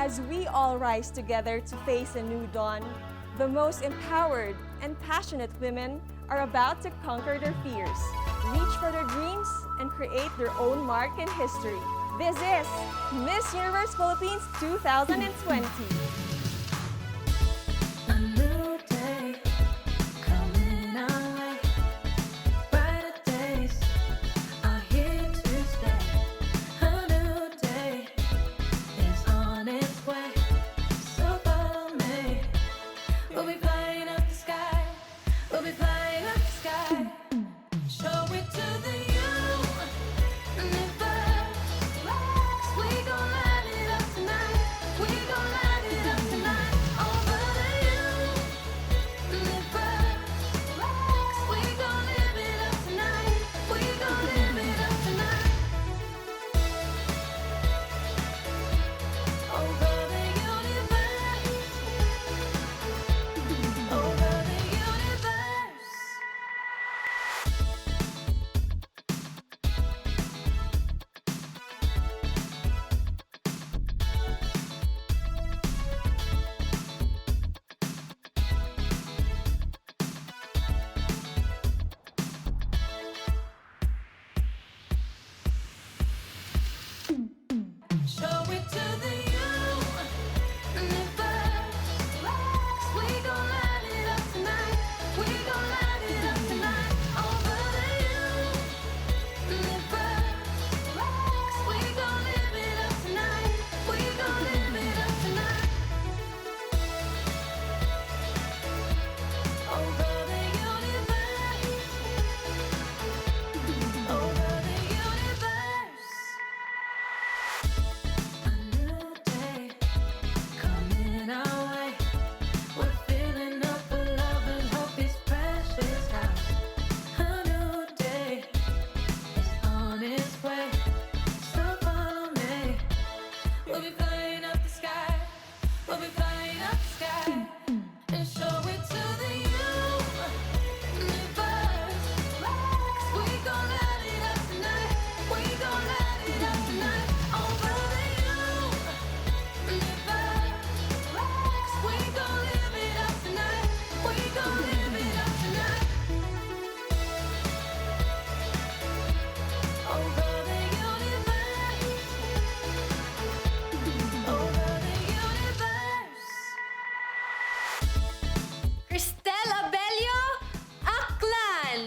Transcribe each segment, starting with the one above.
As we all rise together to face a new dawn, the most empowered and passionate women are about to conquer their fears, reach for their dreams, and create their own mark in history. This is Miss Universe Philippines 2020. A new day coming our way. Brighter days are here to stay. A new day is on its way. So follow me. We'll be flying up the sky. We'll be flying up the sky. Show it to the universe. We gon' light it up tonight. We gon' light it up tonight. Over the universe. We gon' live it up tonight. We gon' live it up tonight. Over the universe. Over the universe. Show it to the universe. We gon' light it up tonight. We gon' light it up tonight. Over the universe. We gon' live it up tonight. We gon' live it up tonight. Over the universe. Over the universe. A new day coming our way. We're filling up with love and hope, His precious house. A new day is on its way. So follow me. We'll be flying up the sky. We'll be flying up the sky. And show it to the universe. We gon' light it up tonight. We gon' light it up tonight. Over the universe. We gon' live it up tonight. We gon' live it up tonight. Over the universe. Over the universe. Cristel Abello, Aklan.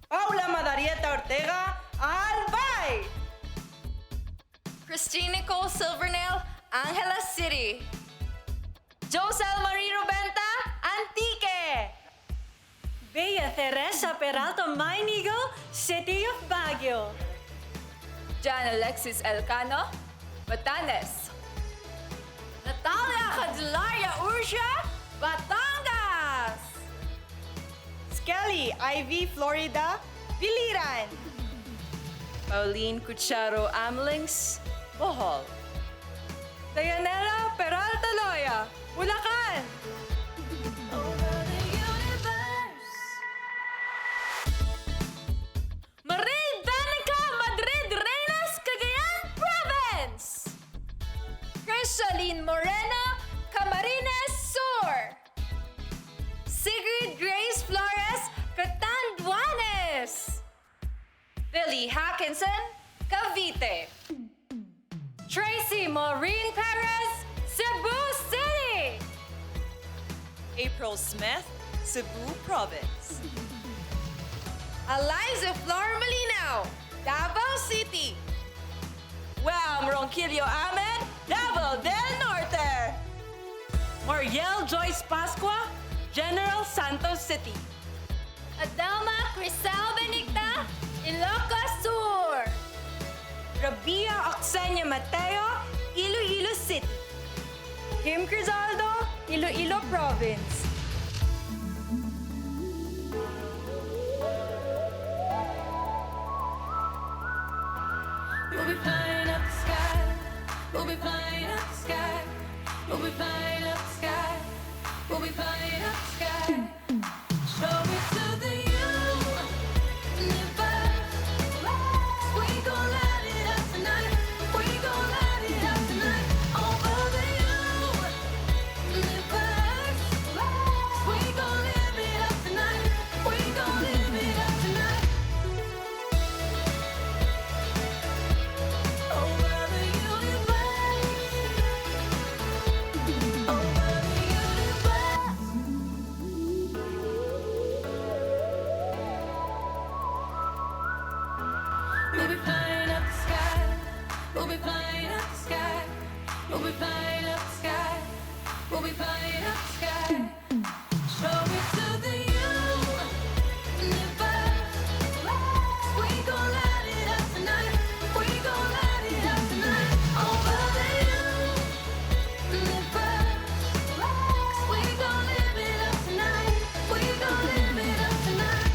Paula Madarieta Ortega, Albay! Christine Nicole Silvernail, Angela City. Josel Marie Rubenta, Antique. Bea Teresa Peralta Mainigo, City of Baguio. Jan Alexis Elcano, Batanes. Natalia Candelaria Ursia, Batangas. Skelly Ivy Florida, Biliran! Pauline Cucharo Amlings, Bohol. Dayanela Peralta Loya, Bulacan. Over the universe. Marie Danica Madrid Reyes, Cagayan Province. Crisaline Moreno, Camarines Sur. Sigrid Grace Flores, Catanduanes. Billy Hackinson, Cavite. Tracy Maureen Perez, Cebu City. April Smith, Cebu Province. Eliza Flor Malinaw, Davao City. Wham Ronquillo Ahmed, Davao del Norte. Mariel Joyce Pascua, General Santos City. Adelma Crisel Benigta, Ilocos Sur. Rabia Oxenia Mateo, Iloilo City. Kim Crizaldo, Iloilo Province. We'll be flying up the sky. We'll be flying up the sky. We'll be flying up the sky. We'll be flying up the sky. Show it to the universe. We gon' light it up tonight. We gon' light it up tonight. We'll be flying up the sky. We'll be flying up the sky. Show it to the universe. We gon' light it up tonight. We gon' light it up tonight. Over the universe. We gon' live it up tonight. We gon' live it up tonight.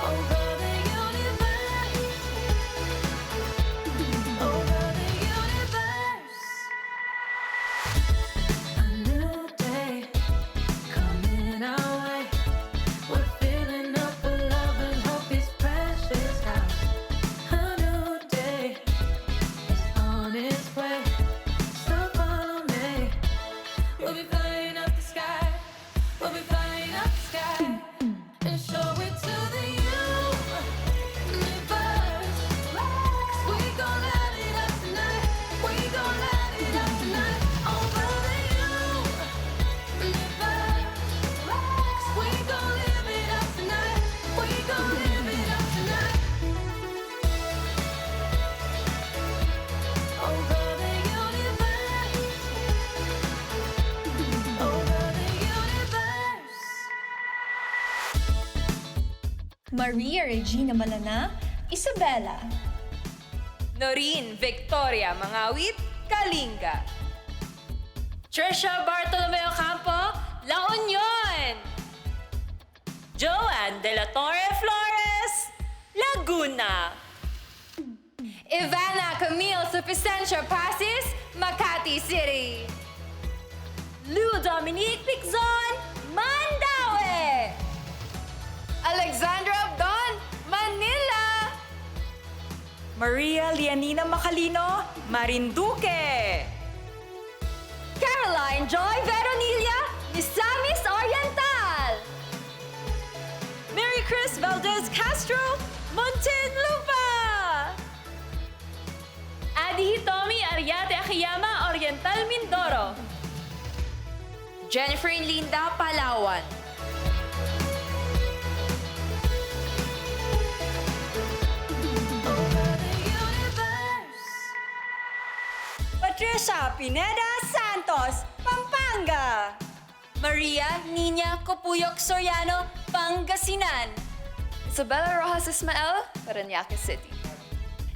Over the universe. Over the universe. A new day coming our way. We're filling up with love and hope is precious house. A new day is on its way. So follow me. We'll be flying up the sky. We'll be flying up the sky. And show it to the universe. We gon' light it up tonight. We gon' light it up tonight. Over the universe. We gon' live it up tonight. We gon' live it up tonight. Over the universe. Over the universe. Maria Regina Malana, Isabella. Noreen Victoria Mangawit, Kalinga. Trisha Bartolomeo Campo, La Union. Joanne De La Torre Flores, Laguna. Ivana Camille Supicencio Pasis, Makati City. Lou Dominique Pigzon, Mandaue. Alexandra Abdon, Manila. Maria Lianina Macalino, Marinduque. Caroline Joy Veronilla, Misamis Oriental. Mary Chris Valdez Castro, Muntinlupa. Adi Hitomi Ariate Akiyama, Oriental Mindoro. Jennifer Linda, Palawan. Over the universe. Patricia Pineda Santos, Pampanga. Maria Nina Copuyok Soriano, Pangasinan. Isabella Rojas Ismael, Parañaque City.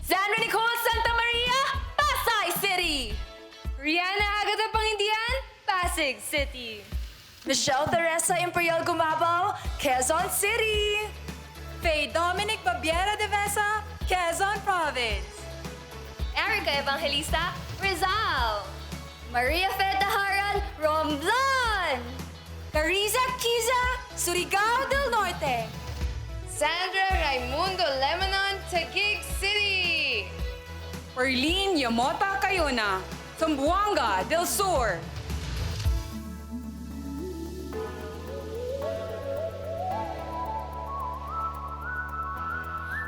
Sandra Nicole Santa Maria, Pasay City. Rihanna Agata Pangindian, Pasig City. Michelle Teresa Imperial Gumabao, Quezon City. Faye Dominic Babiera de Vesa, Quezon Province. Erica Evangelista, Rizal. Maria Feta Haral, Romblon. Cariza Kiza, Surigao del Norte. Sandra Raimundo Lebanon, Taguig City. Perlene Yamota Cayona, Zamboanga del Sur.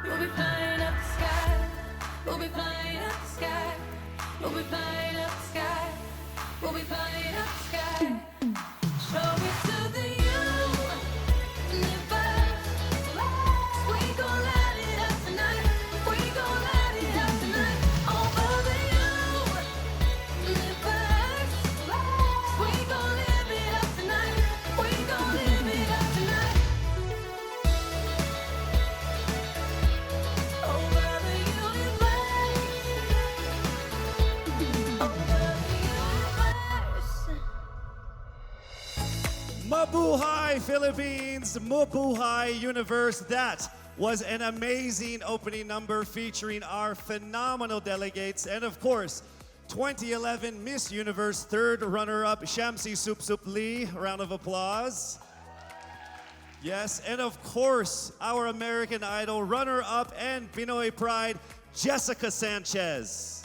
We'll be flying up the sky. We'll be flying up the sky. We'll be flying up the sky. We'll be flying up the sky. Show it to the universe. We gon' light it up tonight. We gon' light it up tonight. Over the universe. We gon' live it up tonight. We gon' live it up tonight. Over the universe. Over the universe. Mabuhay Philippines, Mabuhay Universe. That was an amazing opening number featuring our phenomenal delegates and of course 2011 Miss Universe third runner-up Shamsi Sup Sup Lee. Round of applause. Yes, and of course our American Idol runner-up and Pinoy Pride Jessica Sanchez.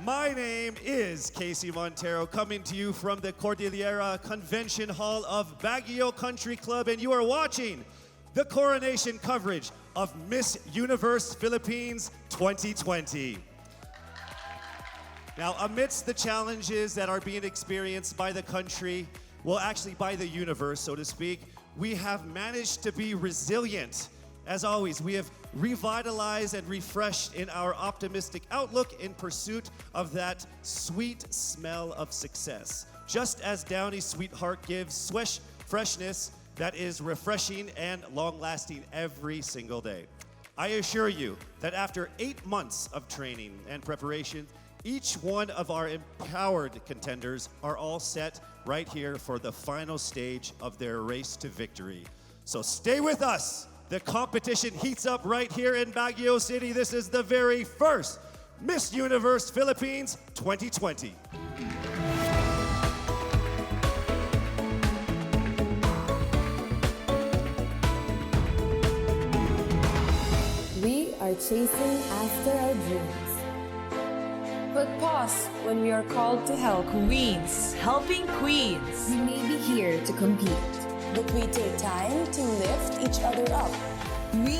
My name is Casey Montero, coming to you from the Cordillera Convention Hall of Baguio Country Club, and you are watching the coronation coverage of Miss Universe Philippines 2020. Now, amidst the challenges that are being experienced by the country, well, actually by the universe, so to speak, we have managed to be resilient. As always, we have revitalized and refreshed in our optimistic outlook in pursuit of that sweet smell of success. Just as Downy Sweetheart gives freshness that is refreshing and long-lasting every single day. I assure you that after 8 months of training and preparation, each one of our empowered contenders are all set right here for the final stage of their race to victory. So stay with us. The competition heats up right here in Baguio City. This is the very first Miss Universe Philippines 2020. We are chasing after our dreams. But pause when we are called to help. Queens, helping queens. We may be here to compete, but we take time to lift each other up. We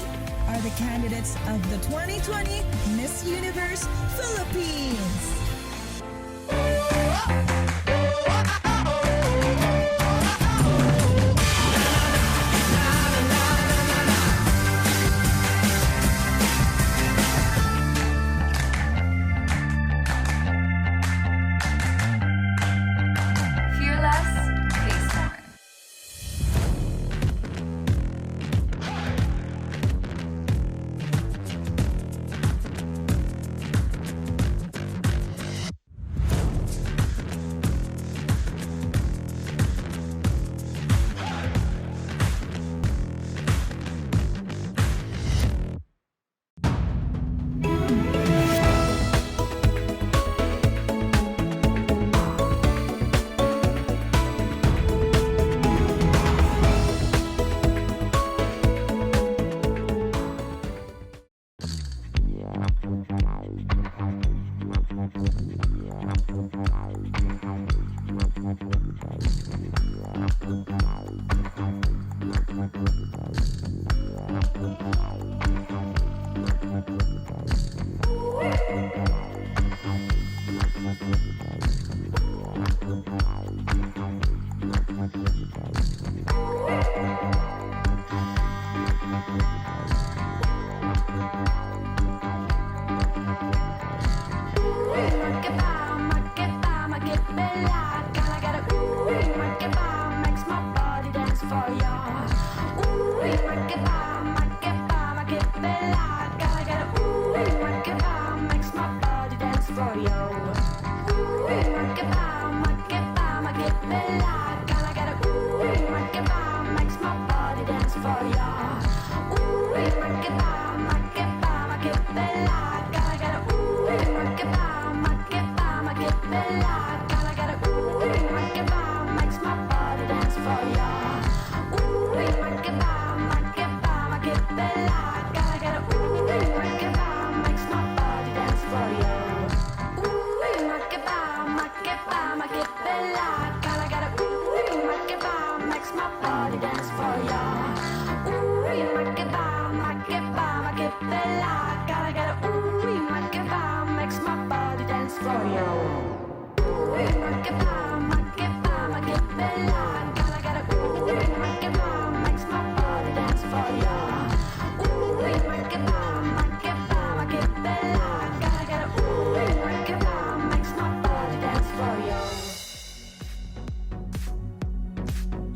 are the candidates of the 2020 Miss Universe Philippines. Fearless, face more.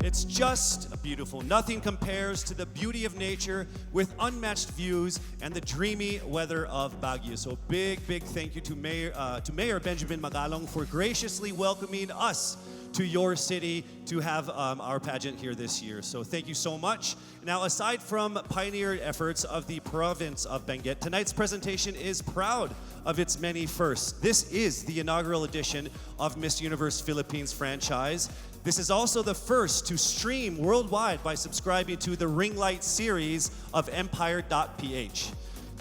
It's just beautiful. Nothing compares to the beauty of nature with unmatched views and the dreamy weather of Baguio. So big thank you to Mayor Benjamin Magalong for graciously welcoming us to your city to have our pageant here this year. So thank you so much. Now, aside from pioneered efforts of the province of Benguet, tonight's presentation is proud of its many firsts. This is the inaugural edition of Miss Universe Philippines franchise. This is also the first to stream worldwide by subscribing to the Ring Light series of Empire.ph.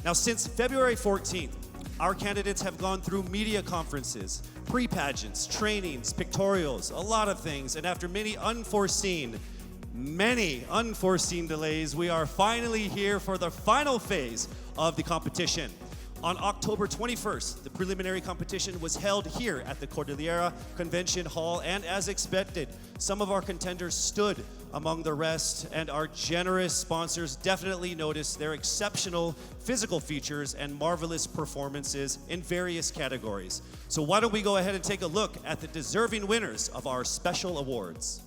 Now, since February 14th, our candidates have gone through media conferences, pre-pageants, trainings, pictorials, a lot of things, and after many unforeseen delays, we are finally here for the final phase of the competition. On October 21st, the preliminary competition was held here at the Cordillera Convention Hall, and as expected, some of our contenders stood among the rest, and our generous sponsors definitely noticed their exceptional physical features and marvelous performances in various categories. So why don't we go ahead and take a look at the deserving winners of our special awards.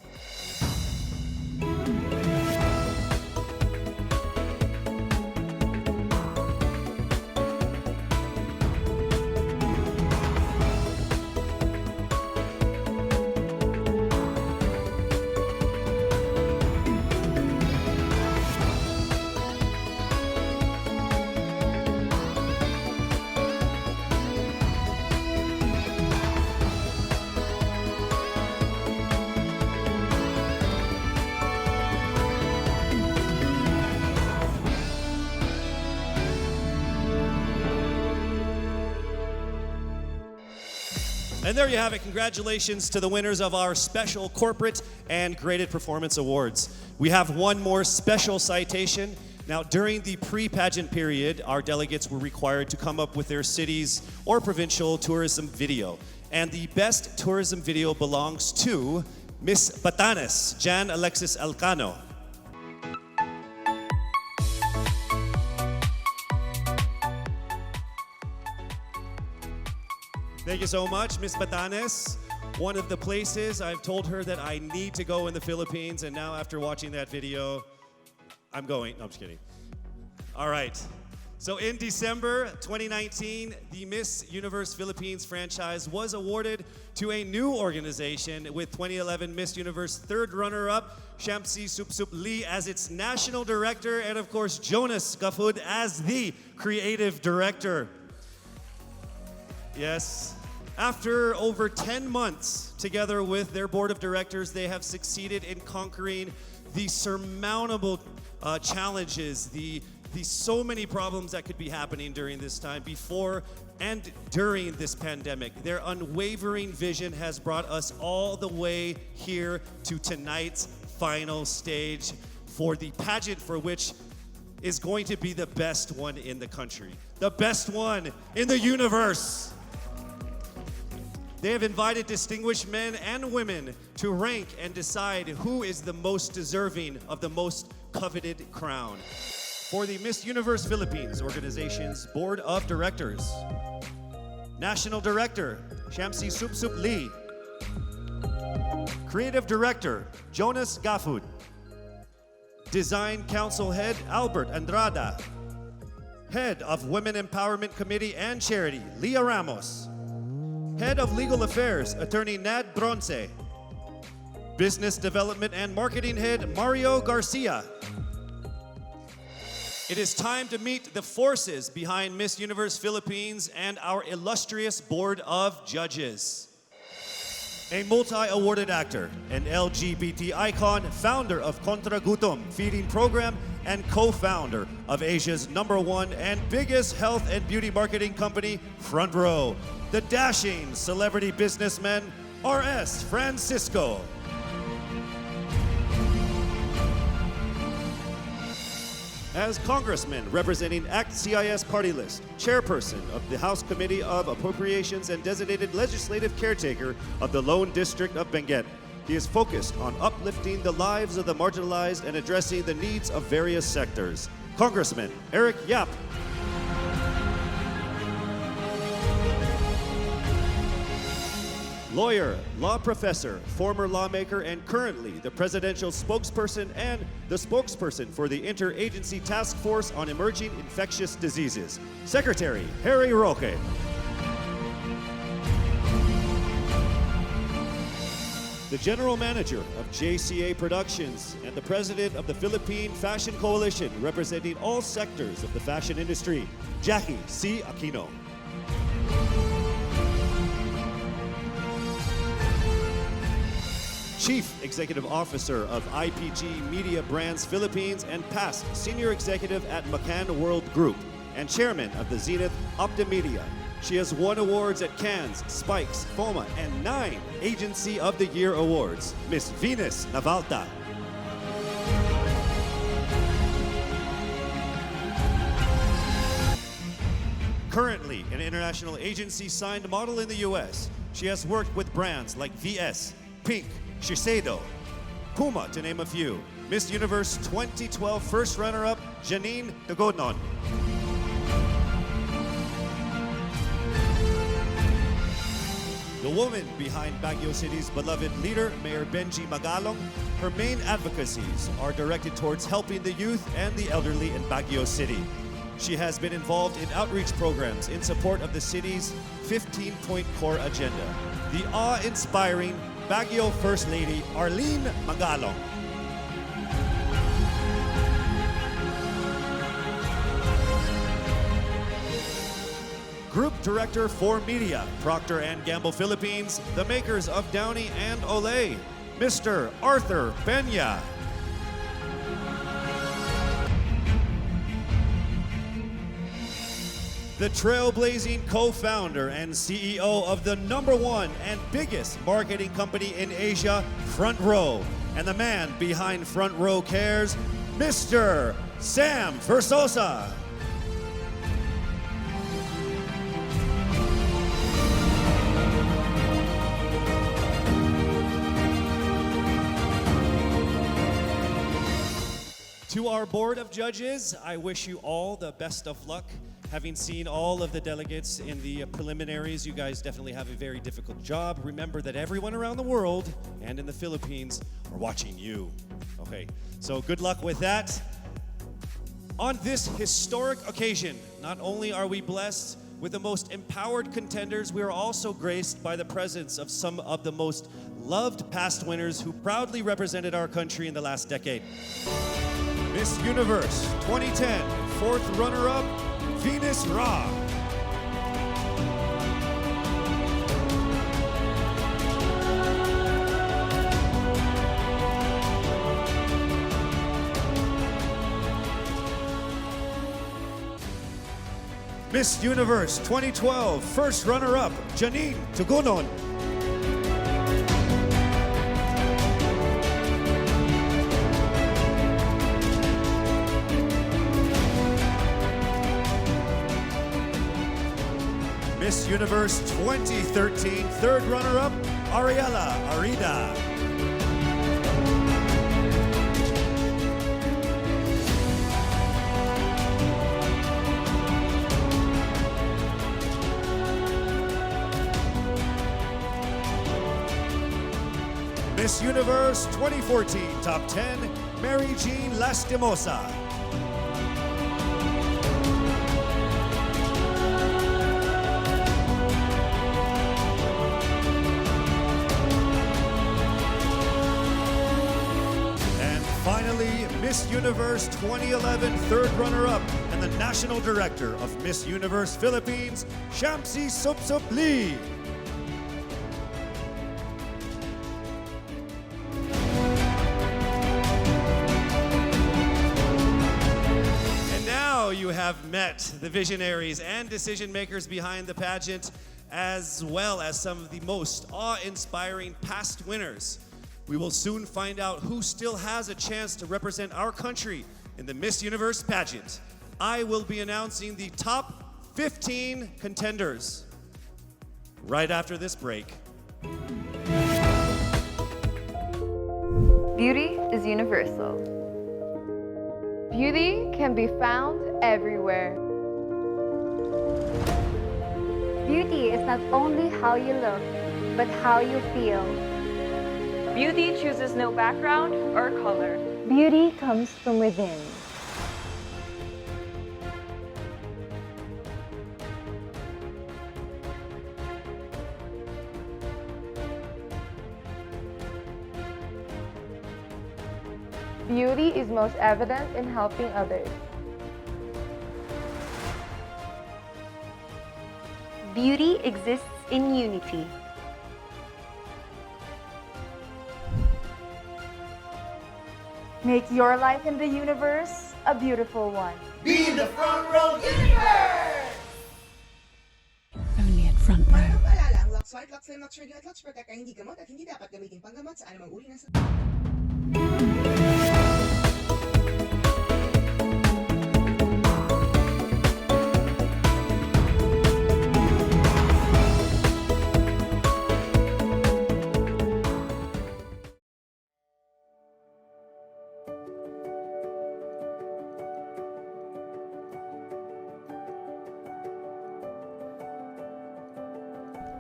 And there you have it. Congratulations to the winners of our special corporate and graded performance awards. We have one more special citation. Now, during the pre-pageant period, our delegates were required to come up with their city's or provincial tourism video. And the best tourism video belongs to Miss Batanes, Jan Alexis Alcano. Thank you so much, Miss Batanes. One of the places I've told her that I need to go in the Philippines, and now after watching that video, I'm going. No, I'm just kidding. All right. So in December 2019, the Miss Universe Philippines franchise was awarded to a new organization with 2011 Miss Universe third runner-up, Shamsi Supsup Lee as its national director, and of course, Jonas Gafud as the creative director. Yes. After over 10 months together with their board of directors, they have succeeded in conquering the surmountable challenges, the so many problems that could be happening during this time, before and during this pandemic. Their unwavering vision has brought us all the way here to tonight's final stage for the pageant for which is going to be the best one in the country, the best one in the universe. They have invited distinguished men and women to rank and decide who is the most deserving of the most coveted crown. For the Miss Universe Philippines organization's board of directors, National Director, Shamsi Supsup Lee. Creative Director, Jonas Gafud. Design Council Head, Albert Andrada. Head of Women Empowerment Committee and Charity, Leah Ramos. Head of Legal Affairs, Attorney Nad Bronce. Business Development and Marketing Head, Mario Garcia. It is time to meet the forces behind Miss Universe Philippines and our illustrious board of judges. A multi-awarded actor, an LGBT icon, founder of Kontra Gutom feeding program, and co-founder of Asia's #1 and biggest health and beauty marketing company, Front Row, the dashing celebrity businessman, R.S. Francisco. As Congressman representing ACT CIS Party List, Chairperson of the House Committee of Appropriations and designated legislative caretaker of the Lone District of Benguet, he is focused on uplifting the lives of the marginalized and addressing the needs of various sectors. Congressman Eric Yap. Lawyer, law professor, former lawmaker, and currently the presidential spokesperson and the spokesperson for the Interagency Task Force on Emerging Infectious Diseases, Secretary Harry Roque. The general manager of JCA Productions and the president of the Philippine Fashion Coalition, representing all sectors of the fashion industry, Jackie C. Aquino. Chief Executive Officer of IPG Media Brands Philippines and past Senior Executive at McCann World Group and Chairman of the Zenith Optimedia. She has won awards at Cannes, Spikes, FOMA, and 9 Agency of the Year awards. Miss Venus Navalta. Currently an international agency signed model in the US, she has worked with brands like VS, Pink, Shiseido, Puma, to name a few. Miss Universe 2012 first runner-up, Janine Tugonon. The woman behind Baguio City's beloved leader, Mayor Benji Magalong, her main advocacies are directed towards helping the youth and the elderly in Baguio City. She has been involved in outreach programs in support of the city's 15-point core agenda. The awe-inspiring Baguio First Lady, Arlene Magalong. Group Director for Media, Procter & Gamble Philippines, the makers of Downy and Olay, Mr. Arthur Peña. The trailblazing co-founder and CEO of the #1 and biggest marketing company in Asia, Front Row, and the man behind Front Row Cares, Mr. Sam Versosa. To our board of judges, I wish you all the best of luck. Having seen all of the delegates in the preliminaries, you guys definitely have a very difficult job. Remember that everyone around the world and in the Philippines are watching you. Okay, so good luck with that. On this historic occasion, not only are we blessed with the most empowered contenders, we are also graced by the presence of some of the most loved past winners who proudly represented our country in the last decade. Miss Universe 2010, fourth runner-up, Venus Ra. Miss Universe 2012, first runner-up, Janine Tugonon. Miss Universe 2013, third runner-up, Ariela Arida. Miss Universe 2014, top 10, Mary Jean Lastimosa. Finally, Miss Universe 2011 third runner-up and the National Director of Miss Universe Philippines, Shamsi Supsup Lee. And now you have met the visionaries and decision makers behind the pageant, as well as some of the most awe-inspiring past winners. We will soon find out who still has a chance to represent our country in the Miss Universe pageant. I will be announcing the top 15 contenders right after this break. Beauty is universal. Beauty can be found everywhere. Beauty is not only how you look, but how you feel. Beauty chooses no background or color. Beauty comes from within. Beauty is most evident in helping others. Beauty exists in unity. Make your life in the universe a beautiful one. Be the Front Row Universe! Only at Front Row. Para paalala, ang Lux White, Lux Slim, Lux Ready at Lux Protect ay hindi gamot at hindi dapat gamitin panggamot sa anumang uri ng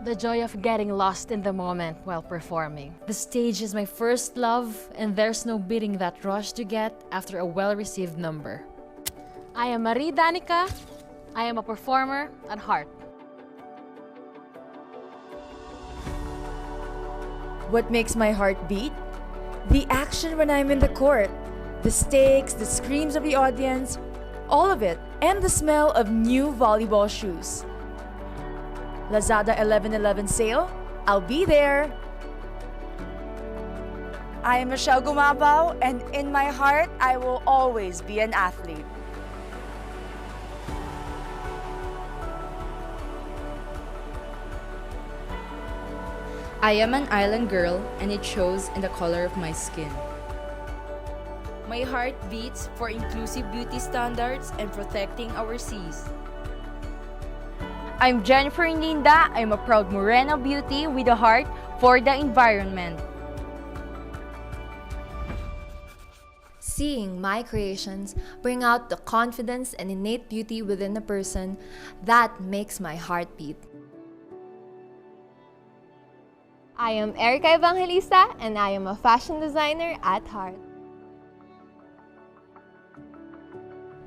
The joy of getting lost in the moment while performing. The stage is my first love, and there's no beating that rush to get after a well-received number. I am Marie Danica. I am a performer at heart. What makes my heart beat? The action when I'm in the court. The stakes, the screams of the audience, all of it, and the smell of new volleyball shoes. Lazada 11/11 sale, I'll be there. I am Michelle Gumabao, and in my heart, I will always be an athlete. I am an island girl, and it shows in the color of my skin. My heart beats for inclusive beauty standards and protecting our seas. I'm Jennifer Ninda. I'm a proud Morena beauty with a heart for the environment. Seeing my creations bring out the confidence and innate beauty within a person, that makes my heart beat. I am Erica Evangelista, and I am a fashion designer at heart.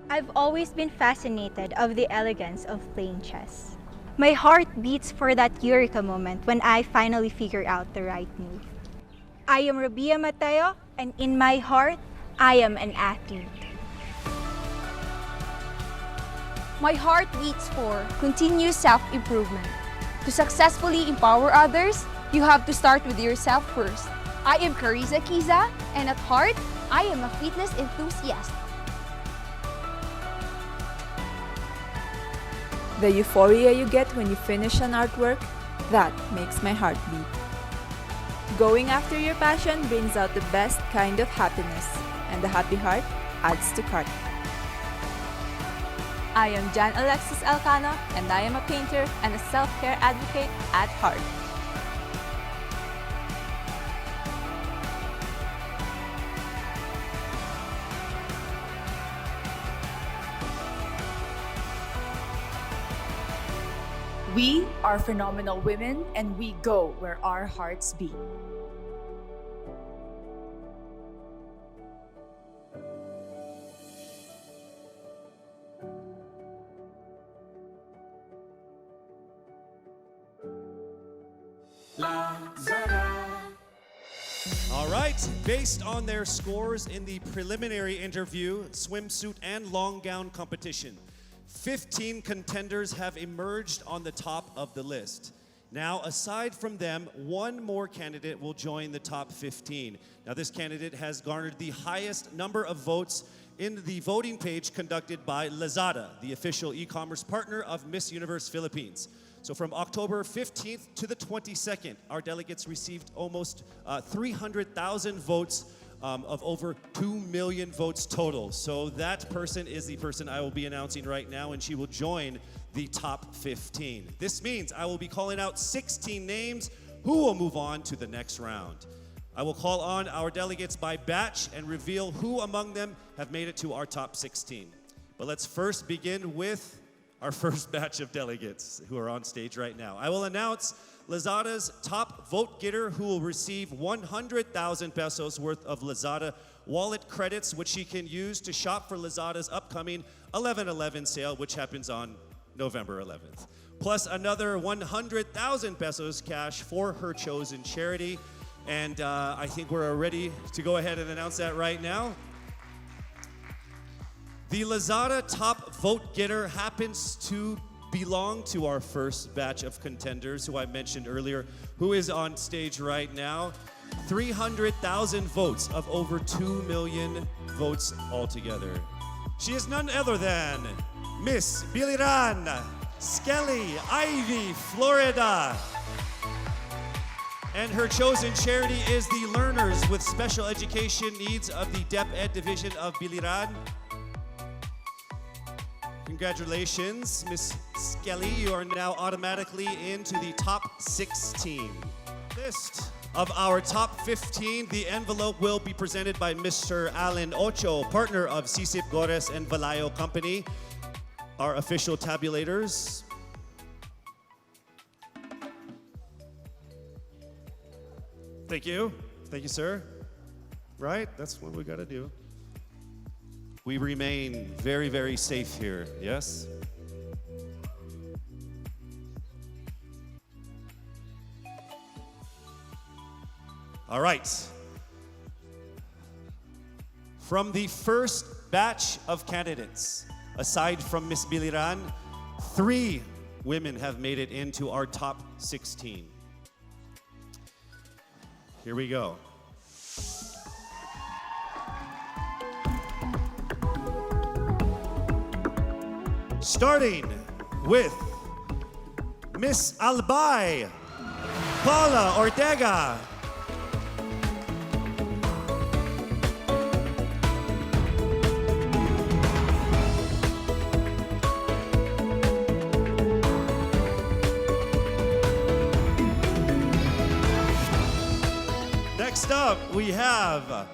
I've always been fascinated of the elegance of playing chess. My heart beats for that eureka moment when I finally figure out the right move. I am Rabia Mateo, and in my heart, I am an athlete. My heart beats for continuous self-improvement. To successfully empower others, you have to start with yourself first. I am Carissa Kiza, and at heart, I am a fitness enthusiast. The euphoria you get when you finish an artwork, that makes my heart beat. Going after your passion brings out the best kind of happiness, and the happy heart adds to cart. I am Jan Alexis Elcano, and I am a painter and a self-care advocate at heart. We are phenomenal women, and we go where our hearts beat. All right, based on their scores in the preliminary interview, swimsuit, and long gown competition, 15 contenders have emerged on the top of the list. Now, aside from them, one more candidate will join the top 15. Now, this candidate has garnered the highest number of votes in the voting page conducted by Lazada, the official e-commerce partner of Miss Universe Philippines. So from October 15th to the 22nd, our delegates received almost 300,000 votes of over 2 million votes total. So that person is the person I will be announcing right now, and she will join the top 15. This means I will be calling out 16 names who will move on to the next round. I will call on our delegates by batch and reveal who among them have made it to our top 16. But let's first begin with our first batch of delegates who are on stage right now. I will announce Lazada's top vote getter, who will receive 100,000 pesos worth of Lazada wallet credits, which she can use to shop for Lazada's upcoming 11/11 sale, which happens on November 11th. Plus another 100,000 pesos cash for her chosen charity. And I think we're ready to go ahead and announce that right now. The Lazada top vote getter happens to belong to our first batch of contenders, who I mentioned earlier, who is on stage right now. 300,000 votes of over 2 million votes altogether. She is none other than Miss Biliran Skelly Ivy Florida. And her chosen charity is the Learners with Special Education Needs of the DepEd Division of Biliran. Congratulations, Miss Skelly. You are now automatically into the top 16. List of our top 15, the envelope will be presented by Mr. Alan Ocho, partner of Sisip Gores and Valayo Company, our official tabulators. Thank you. Thank you, sir. Right? That's what we gotta do. We remain very, very safe here, yes? All right. From the first batch of candidates, aside from Miss Biliran, 3 women have made it into our top 16. Here we go. Starting with Miss Albay, Paula Ortega. Next up, we have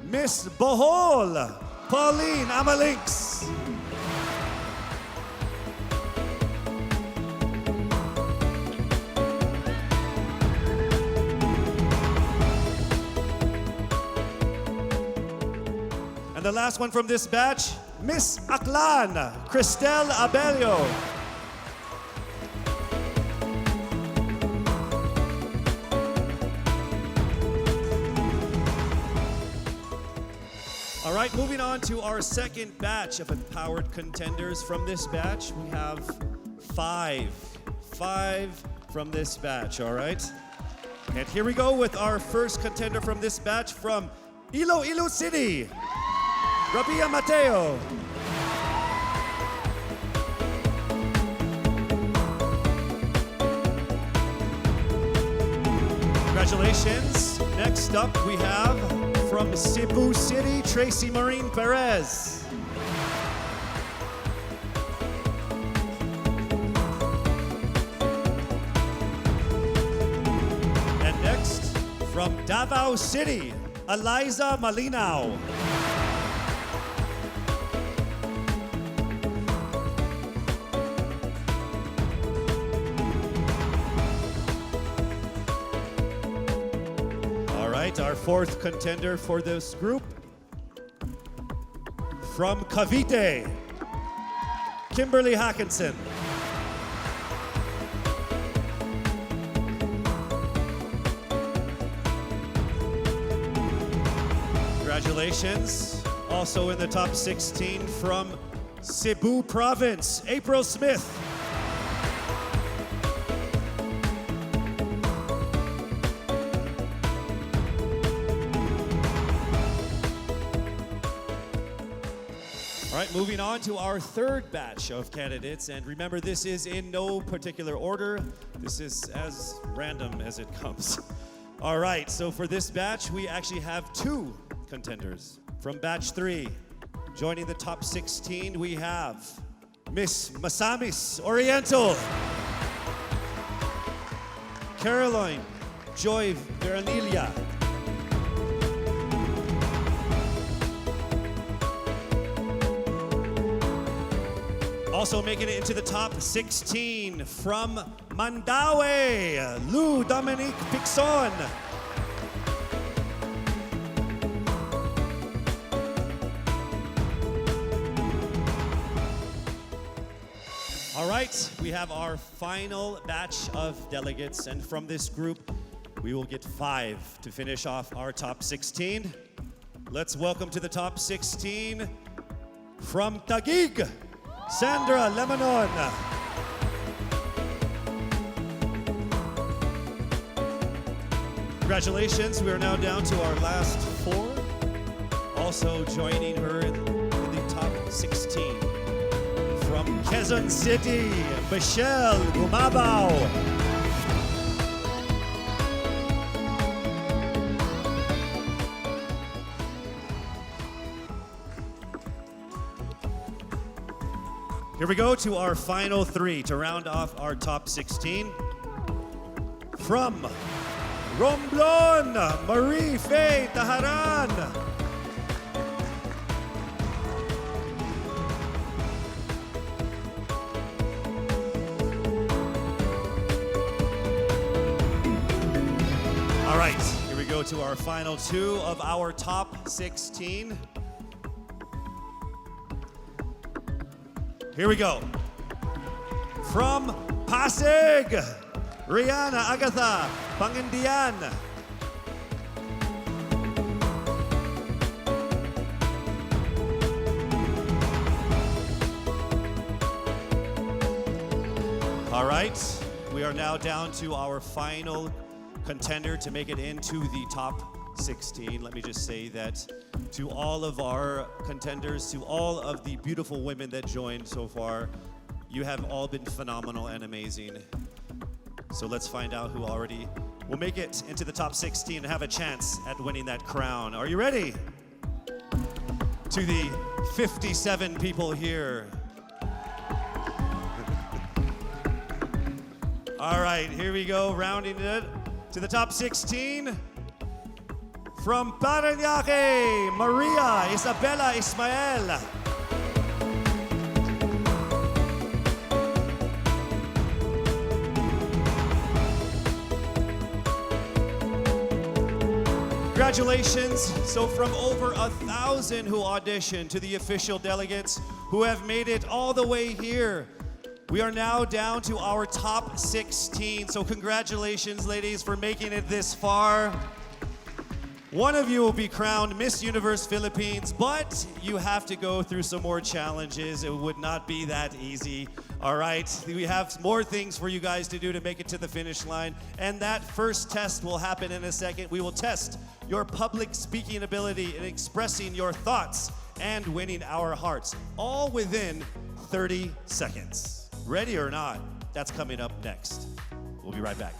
Miss Bohol, Pauline Amalinks. And the last one from this batch, Miss Aklan, Cristel Abelio. All right, moving on to our second batch of empowered contenders. From this batch, we have 5 from this batch, all right? And here we go with our first contender from this batch from Iloilo City, Rabia Mateo. Congratulations. Next up, we have from Cebu City, Tracy Marine Perez. And next, from Davao City, Eliza Malinaw. Our fourth contender for this group, from Cavite, Kimberly Hackinson. Congratulations. Also in the top 16 from Cebu Province, April Smith. All right, moving on to our third batch of candidates. And remember, this is in no particular order. This is as random as it comes. All right, so for this batch, we actually have 2 contenders. From batch 3, joining the top 16, we have Miss Masamis Oriental, Caroline Joy Veranilla, also making it into the top 16 from Mandaue, Lou Dominique Pixon. All right, we have our final batch of delegates, and from this group, we will get 5 to finish off our top 16. Let's welcome to the top 16 from Taguig, Sandra Lemonon. Congratulations, we are now down to our last 4. Also joining her in the top 16. From Quezon City, Michelle Gumabao. Here we go to our final 3 to round off our top 16. From Romblon, Marie Faye Taharan. All right, here we go go to our final two of our top 16. Here we go. From Pasig, Rihanna Agatha Pangandian. All right, we are now down to our final contender to make it into the top 16. Let me just say that to all of our contenders, to all of the beautiful women that joined so far, you have all been phenomenal and amazing. So let's find out who already will make it into the top 16 and have a chance at winning that crown. Are you ready? To the 57 people here. All right, here we go, rounding it to the top 16. From Parañaque, Maria Isabella Ismael. Congratulations. So from over 1,000 who auditioned to the official delegates who have made it all the way here, we are now down to our top 16. So congratulations, ladies, for making it this far. One of you will be crowned Miss Universe Philippines, but you have to go through some more challenges. It would not be that easy. All right, we have more things for you guys to do to make it to the finish line. And that first test will happen in a second. We will test your public speaking ability in expressing your thoughts and winning our hearts, all within 30 seconds. Ready or not, that's coming up next. We'll be right back.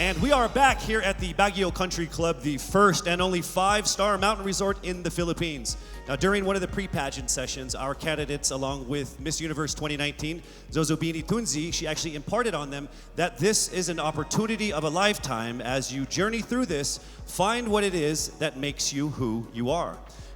And we are back here at the Baguio Country Club, the first and only 5-star mountain resort in the Philippines. Now, during one of the pre-pageant sessions, our candidates, along with Miss Universe 2019, Zozobini Tunzi, she actually imparted on them that this is an opportunity of a lifetime. As you journey through this, find what it is that makes you who you are.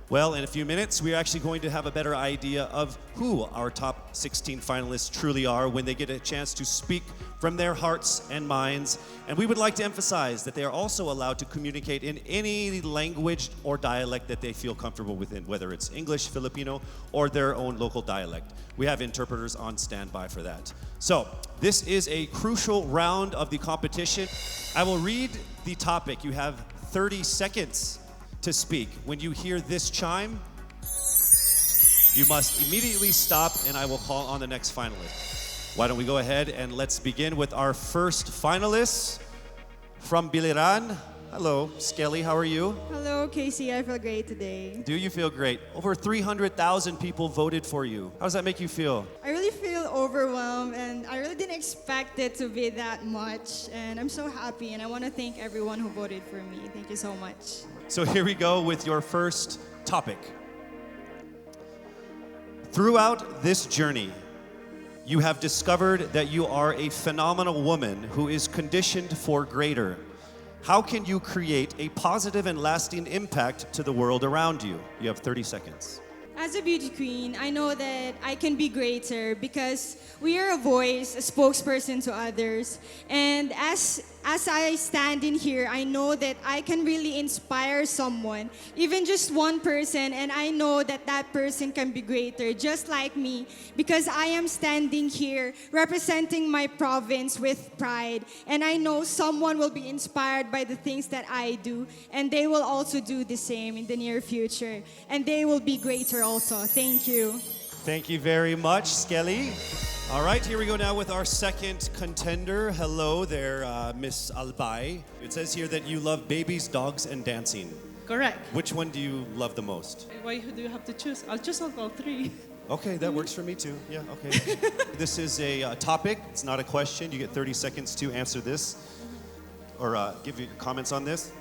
Well, in a few minutes, we're actually going to have a better idea of who our top 16 finalists truly are when they get a chance to speak from their hearts and minds. And we would like to emphasize that they are also allowed to communicate in any language or dialect that they feel comfortable within, whether it's English, Filipino, or their own local dialect. We have interpreters on standby for that. So, this is a crucial round of the competition. I will read the topic. You have 30 seconds to speak. When you hear this chime, you must immediately stop and I will call on the next finalist. Why don't we go ahead and let's begin with our first finalist from Biliran. Hello, Skelly, how are you? Hello, Casey. I feel great today. Do you feel great? Over 300,000 people voted for you. How does that make you feel? I really feel overwhelmed and I really didn't expect it to be that much. And I'm so happy and I want to thank everyone who voted for me. Thank you so much. So here we go with your first topic. Throughout this journey, you have discovered that you are a phenomenal woman who is conditioned for greater. How can you create a positive and lasting impact to the world around you? You have 30 seconds. As a beauty queen, I know that I can be greater because we are a voice, a spokesperson to others. And as I stand in here, I know that I can really inspire someone, even just one person, and I know that that person can be greater, just like me, because I am standing here representing my province with pride. And I know someone will be inspired by the things that I do, and they will also do the same in the near future. And they will be greater also. Thank you. Thank you very much, Skelly. All right, here we go now with our second contender. Hello there, Miss Albay. It says here that you love babies, dogs, and dancing. Correct. Which one do you love the most? Why do you have to choose? I'll choose all three. Okay, that works for me too. Yeah, okay. This is a topic. It's not a question. You get 30 seconds to answer this or give your comments on this.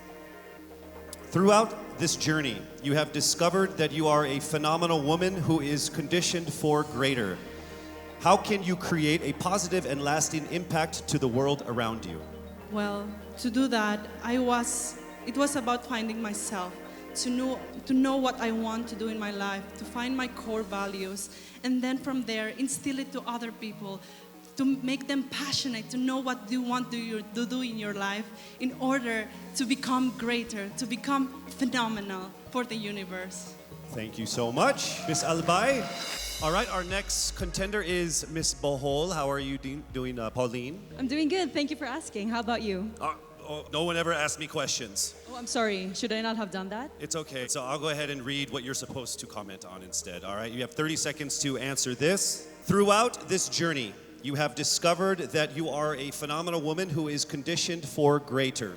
Throughout this journey, you have discovered that you are a phenomenal woman who is conditioned for greater. How can you create a positive and lasting impact to the world around you? Well, to do that, it was about finding myself, to know what I want to do in my life, to find my core values, and then from there, instill it to other people, to make them passionate, to know what you want to do in your life in order to become greater, to become phenomenal for the universe. Thank you so much, Miss Albay. All right, our next contender is Miss Bohol. How are you doing, Pauline? I'm doing good. Thank you for asking. How about you? No one ever asked me questions. Oh, I'm sorry. Should I not have done that? It's okay. So I'll go ahead and read what you're supposed to comment on instead. All right, you have 30 seconds to answer this. Throughout this journey, you have discovered that you are a phenomenal woman who is conditioned for greater.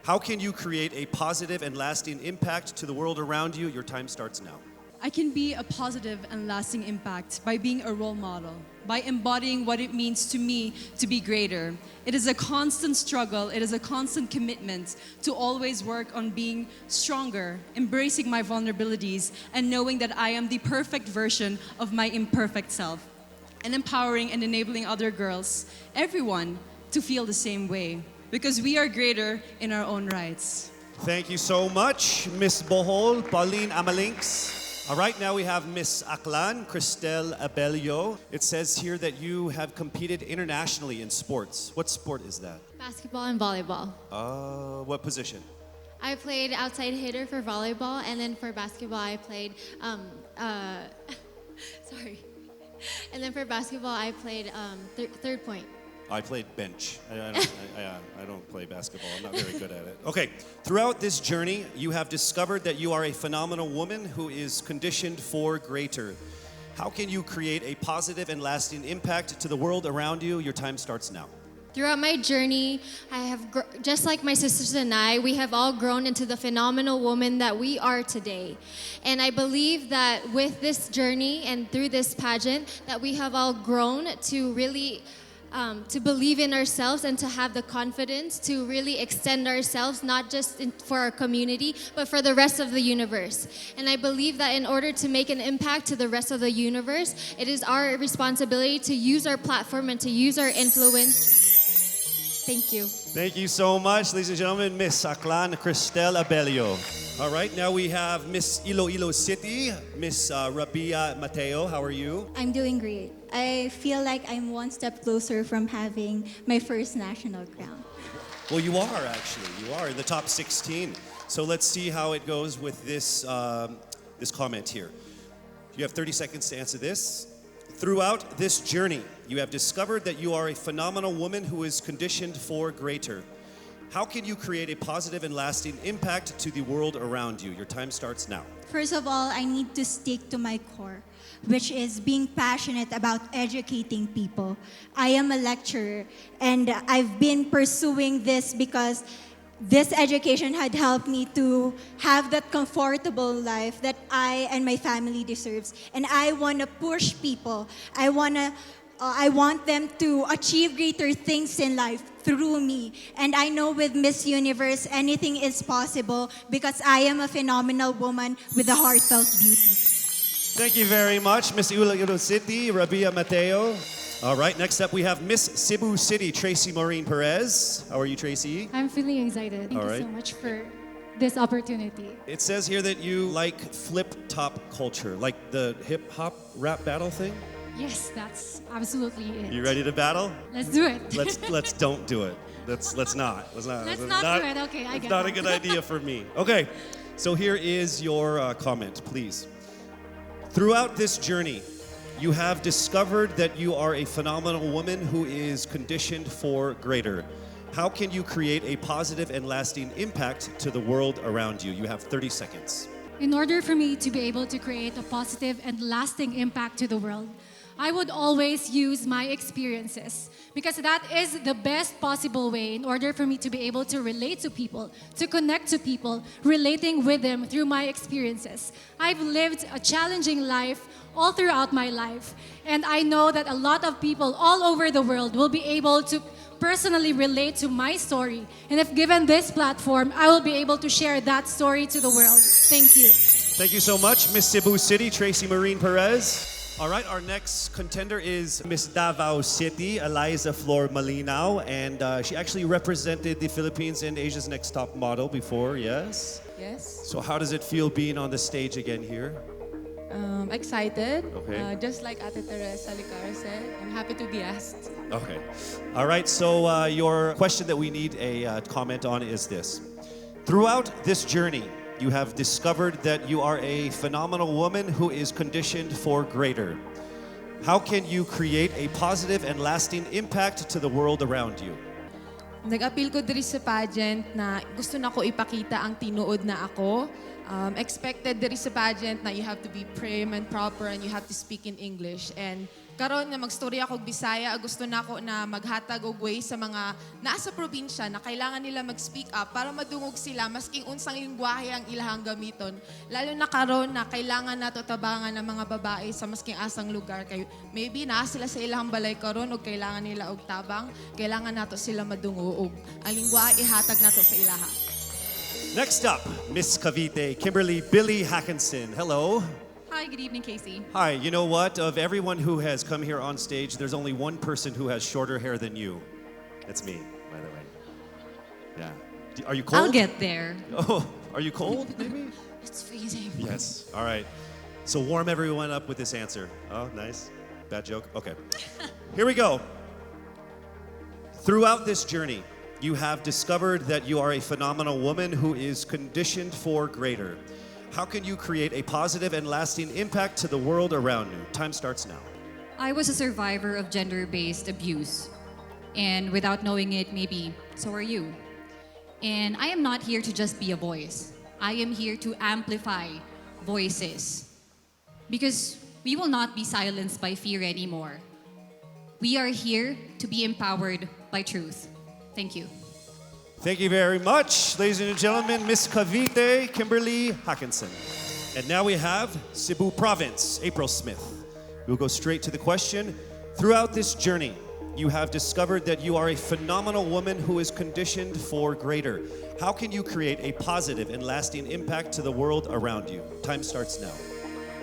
How can you create a positive and lasting impact to the world around you? Your time starts now. I can be a positive and lasting impact by being a role model, by embodying what it means to me to be greater. It is a constant struggle, it is a constant commitment to always work on being stronger, embracing my vulnerabilities, and knowing that I am the perfect version of my imperfect self, and empowering and enabling other girls, everyone, to feel the same way, because we are greater in our own rights. Thank you so much, Miss Bohol, Pauline Amalinks. All right, now we have Miss Aklan, Cristel Abelio. It says here that you have competed internationally in sports. What sport is that? Basketball and volleyball. What position? I played outside hitter for volleyball, and then for basketball I played, sorry. And then for basketball I played third point. I played bench. I don't play basketball. I'm not very good at it. Okay, throughout this journey, you have discovered that you are a phenomenal woman who is conditioned for greater. How can you create a positive and lasting impact to the world around you? Your time starts now. Throughout my journey, I have, just like my sisters and I, we have all grown into the phenomenal woman that we are today. And I believe that with this journey and through this pageant, that we have all grown to really to believe in ourselves and to have the confidence to really extend ourselves, not just for our community, but for the rest of the universe. And I believe that in order to make an impact to the rest of the universe, it is our responsibility to use our platform and to use our influence. Thank you. Thank you so much, ladies and gentlemen. Miss Aklan Cristel Abelio. All right, now we have Miss Iloilo City, Miss Rabia Mateo. How are you? I'm doing great. I feel like I'm one step closer from having my first national crown. Well, you are actually. You are in the top 16. So let's see how it goes with this this comment here. You have 30 seconds to answer this. Throughout this journey, you have discovered that you are a phenomenal woman who is conditioned for greater. How can you create a positive and lasting impact to the world around you? Your time starts now. First of all, I need to stick to my core, which is being passionate about educating people. I am a lecturer, and I've been pursuing this because this education had helped me to have that comfortable life that I and my family deserves. And I want to push people. I want them to achieve greater things in life through me. And I know with Miss Universe, anything is possible because I am a phenomenal woman with a heartfelt beauty. Thank you very much, Miss Iloilo City, Rabia Mateo. All right, next up we have Miss Cebu City, Tracy Maureen Perez. How are you, Tracy? I'm feeling excited. Thank All you right. so much for this opportunity. It says here that you like flip-top culture, like the hip-hop rap battle thing. Yes, that's absolutely it. You ready to battle? Let's do it. Let's don't do it. Let's not. Let's not do it. Okay, I It's get not a that. good idea for me. Okay, so here is your comment, please. Throughout this journey, you have discovered that you are a phenomenal woman who is conditioned for greater. How can you create a positive and lasting impact to the world around you? You have 30 seconds. In order for me to be able to create a positive and lasting impact to the world, I would always use my experiences because that is the best possible way in order for me to be able to relate to people, to connect to people, relating with them through my experiences. I've lived a challenging life all throughout my life, and I know that a lot of people all over the world will be able to personally relate to my story. And if given this platform, I will be able to share that story to the world. Thank you. Thank you so much, Miss Cebu City, Tracy Maureen Perez. All right, our next contender is Miss Davao City, Eliza Flor Malinao, and she actually represented the Philippines in Asia's Next Top Model before, yes? Yes. So how does it feel being on the stage again here? Excited. Okay. Just like Ate Teresa Licara said, I'm happy to be asked. Okay. All right, so your question that we need a comment on is this. Throughout this journey, you have discovered that you are a phenomenal woman who is conditioned for greater. How can you create a positive and lasting impact to the world around you? Nag-appeal ko diri sa pageant na gusto na ko ipakita ang tinuod na ako. Expected diri sa pageant na you have to be prim and proper and you have to speak in English. And karon nga magstorya ako og Bisaya, gusto na ko na maghatag og way sa mga nasa probinsya na kailangan nila mag-speak up para madungog sila masking unsang lingwahe ang ilahang gamiton. Lalo na karon na kailangan nato tabangan ng mga babae sa masking asang lugar kay maybe naa sila sa ilahang balay karon og kailangan nila og tabang, kailangan nato sila madungog. Ang lingwahe ihatag nato sa ilaha. Next up, Miss Cavite, Kimberly Billy Hackinson. Hello. Hi, good evening, Casey. Hi, you know what? Of everyone who has come here on stage, there's only one person who has shorter hair than you. That's me, by the way. Yeah. Are you cold? I'll get there. Oh, are you cold, maybe? It's freezing. Yes. All right. So warm everyone up with this answer. Oh, nice. Bad joke? Okay. Here we go. Throughout this journey, you have discovered that you are a phenomenal woman who is conditioned for greater. How can you create a positive and lasting impact to the world around you? Time starts now. I was a survivor of gender-based abuse. And without knowing it, maybe so are you. And I am not here to just be a voice. I am here to amplify voices. Because we will not be silenced by fear anymore. We are here to be empowered by truth. Thank you. Thank you very much, ladies and gentlemen, Miss Cavite, Kimberly Hackinson. And now we have Cebu Province, April Smith. We'll go straight to the question. Throughout this journey, you have discovered that you are a phenomenal woman who is conditioned for greater. How can you create a positive and lasting impact to the world around you? Time starts now.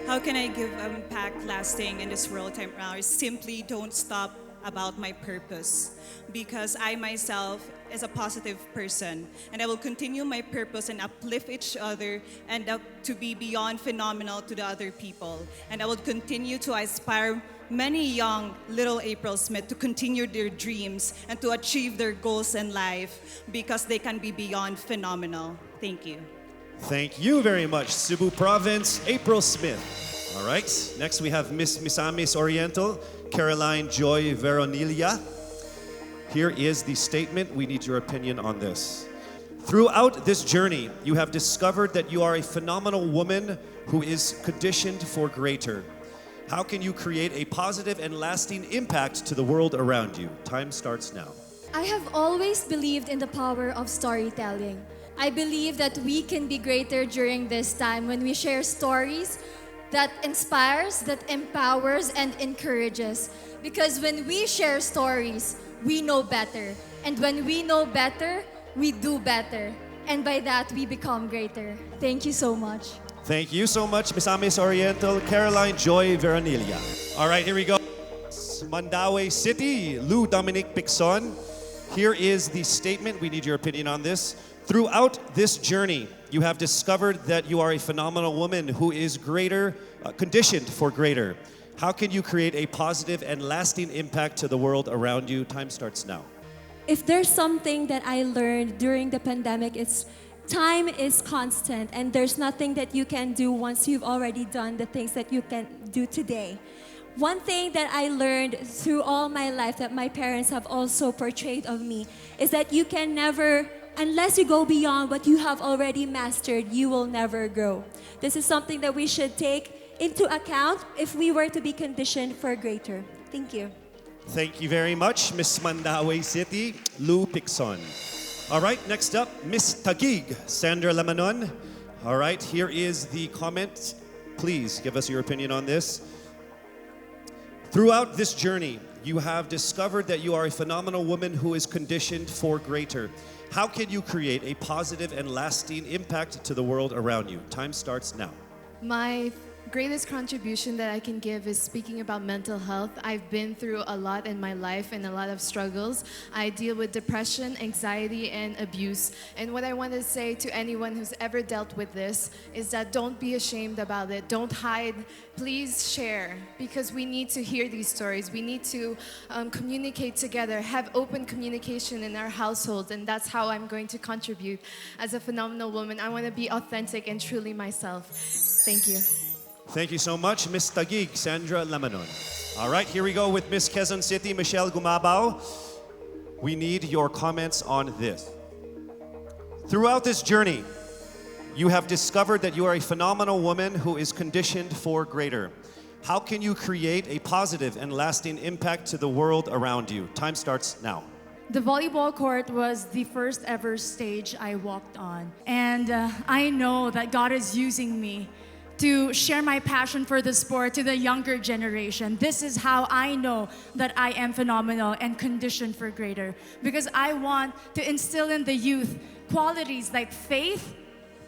How can I give impact lasting in this world time around? Simply don't stop about my purpose, because I myself is a positive person, and I will continue my purpose and uplift each other and to be beyond phenomenal to the other people. And I will continue to inspire many young little April Smith to continue their dreams and to achieve their goals in life, because they can be beyond phenomenal. Thank you. Thank you very much, Cebu Province, April Smith. All right, next we have Miss Misamis Oriental, Caroline Joy Veronilia. Here is the statement. We need your opinion on this. Throughout this journey, you have discovered that you are a phenomenal woman who is conditioned for greater. How can you create a positive and lasting impact to the world around you? Time starts now. I have always believed in the power of storytelling. I believe that we can be greater during this time when we share stories that inspires, that empowers, and encourages. Because when we share stories, we know better. And when we know better, we do better. And by that, we become greater. Thank you so much. Thank you so much, Misamis Oriental, Caroline Joy Veronilia. All right, here we go. Mandaue City, Lou Dominic Pixon. Here is the statement. We need your opinion on this. Throughout this journey, you have discovered that you are a phenomenal woman who is greater, conditioned for greater. How can you create a positive and lasting impact to the world around you? Time starts now. If there's something that I learned during the pandemic, it's time is constant and there's nothing that you can do once you've already done the things that you can do today. One thing that I learned through all my life that my parents have also portrayed of me is that you can never, unless you go beyond what you have already mastered, you will never grow. This is something that we should take into account if we were to be conditioned for greater. Thank you. Thank you very much, Miss Mandaue City, Lou Pixon. All right, next up, Miss Taguig, Sandra Lamanon. All right, here is the comment. Please give us your opinion on this. Throughout this journey, you have discovered that you are a phenomenal woman who is conditioned for greater. How can you create a positive and lasting impact to the world around you? Time starts now. My greatest contribution that I can give is speaking about mental health. I've been through a lot in my life and a lot of struggles. I deal with depression, anxiety, and abuse. And what I want to say to anyone who's ever dealt with this is that don't be ashamed about it. Don't hide. Please share, because we need to hear these stories. We need to communicate together, have open communication in our households, and that's how I'm going to contribute as a phenomenal woman. I want to be authentic and truly myself. Thank you. Thank you so much, Miss Taguig, Sandra Lamanon. All right, here we go with Miss Quezon City, Michelle Gumabao. We need your comments on this. Throughout this journey, you have discovered that you are a phenomenal woman who is conditioned for greater. How can you create a positive and lasting impact to the world around you? Time starts now. The volleyball court was the first ever stage I walked on. And I know that God is using me to share my passion for the sport to the younger generation. This is how I know that I am phenomenal and conditioned for greater. Because I want to instill in the youth qualities like faith,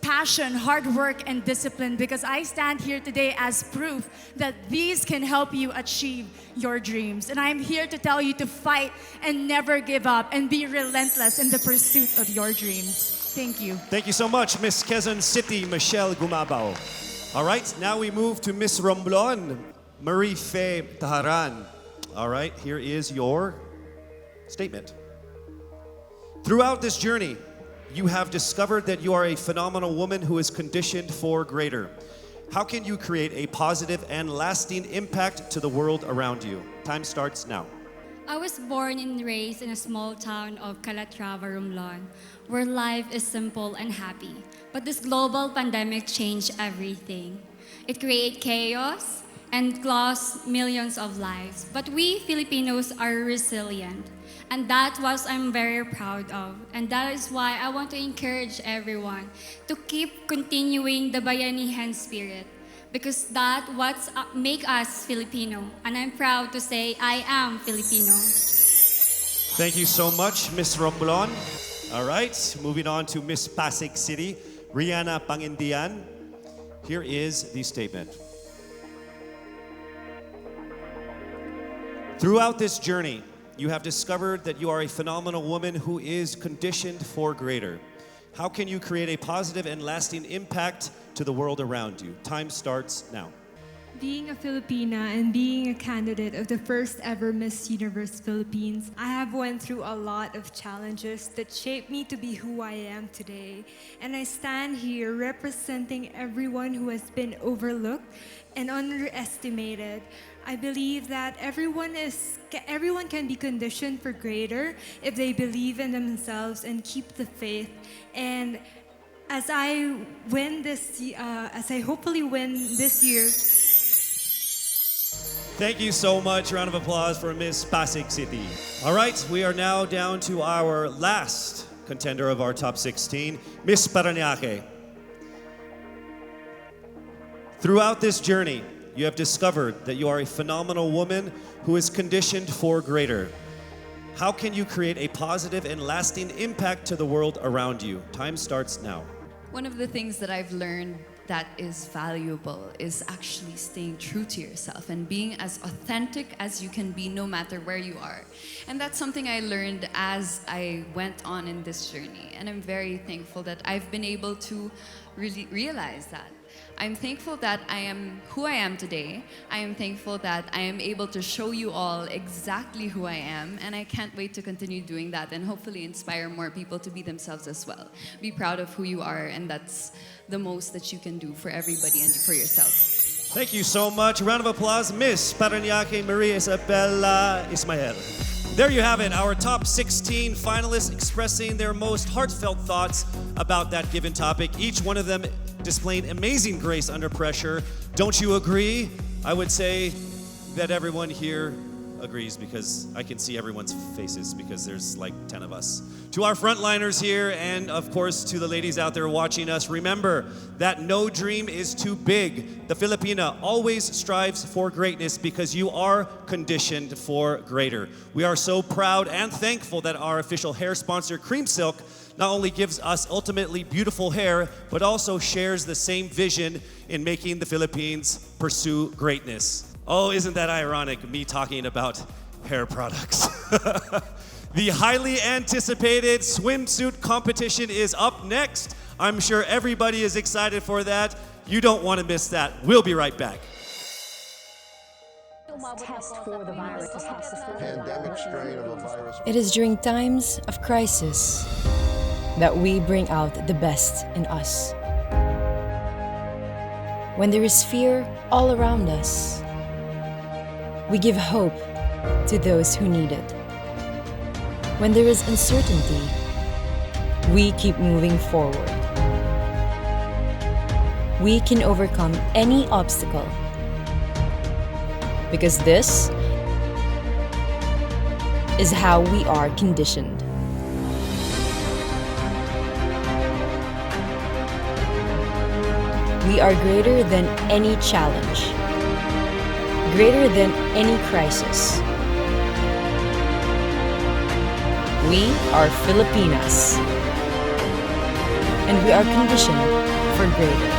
passion, hard work, and discipline, because I stand here today as proof that these can help you achieve your dreams. And I'm here to tell you to fight and never give up and be relentless in the pursuit of your dreams. Thank you. Thank you so much, Miss Quezon City, Michelle Gumabao. All right, now we move to Miss Romblon, Marie Faye Taharan. All right, here is your statement. Throughout this journey, you have discovered that you are a phenomenal woman who is conditioned for greater. How can you create a positive and lasting impact to the world around you? Time starts now. I was born and raised in a small town of Calatrava, Romblon, where life is simple and happy. But this global pandemic changed everything. It created chaos and lost millions of lives. But we Filipinos are resilient. And that's what I'm very proud of. And that is why I want to encourage everyone to keep continuing the Bayanihan spirit. Because that's what makes us Filipino. And I'm proud to say I am Filipino. Thank you so much, Miss Romblon. All right, moving on to Miss Pasig City, Rihanna Pangindian. Here is the statement. Throughout this journey, you have discovered that you are a phenomenal woman who is conditioned for greater. How can you create a positive and lasting impact to the world around you? Time starts now. Being a Filipina and being a candidate of the first ever Miss Universe Philippines, I have went through a lot of challenges that shaped me to be who I am today. And I stand here representing everyone who has been overlooked and underestimated. I believe that everyone can be conditioned for greater if they believe in themselves and keep the faith. And as I hopefully win this year. Thank you so much. Round of applause for Miss Pasig City. All right, we are now down to our last contender of our top 16, Miss Parañaque. Throughout this journey, you have discovered that you are a phenomenal woman who is conditioned for greater. How can you create a positive and lasting impact to the world around you? Time starts now. One of the things that I've learned that is valuable is actually staying true to yourself and being as authentic as you can be no matter where you are. And that's something I learned as I went on in this journey. And I'm very thankful that I've been able to really realize that. I'm thankful that I am who I am today. I am thankful that I am able to show you all exactly who I am, and I can't wait to continue doing that and hopefully inspire more people to be themselves as well. Be proud of who you are, and that's the most that you can do for everybody and for yourself. Thank you so much. Round of applause, Miss Parañaque Maria Isabella Ismael. There you have it, our top 16 finalists expressing their most heartfelt thoughts about that given topic. Each one of them displaying amazing grace under pressure. Don't you agree? I would say that everyone here agrees because I can see everyone's faces because there's like 10 of us. To our frontliners here and of course to the ladies out there watching us, remember that no dream is too big. The Filipina always strives for greatness because you are conditioned for greater. We are so proud and thankful that our official hair sponsor, Cream Silk, not only gives us ultimately beautiful hair, but also shares the same vision in making the Philippines pursue greatness. Oh, isn't that ironic, me talking about hair products? The highly anticipated swimsuit competition is up next. I'm sure everybody is excited for that. You don't want to miss that. We'll be right back. It is during times of crisis that we bring out the best in us. When there is fear all around us, we give hope to those who need it. When there is uncertainty, we keep moving forward. We can overcome any obstacle because this is how we are conditioned. We are greater than any challenge, greater than any crisis. We are Filipinas, and we are conditioned for greater.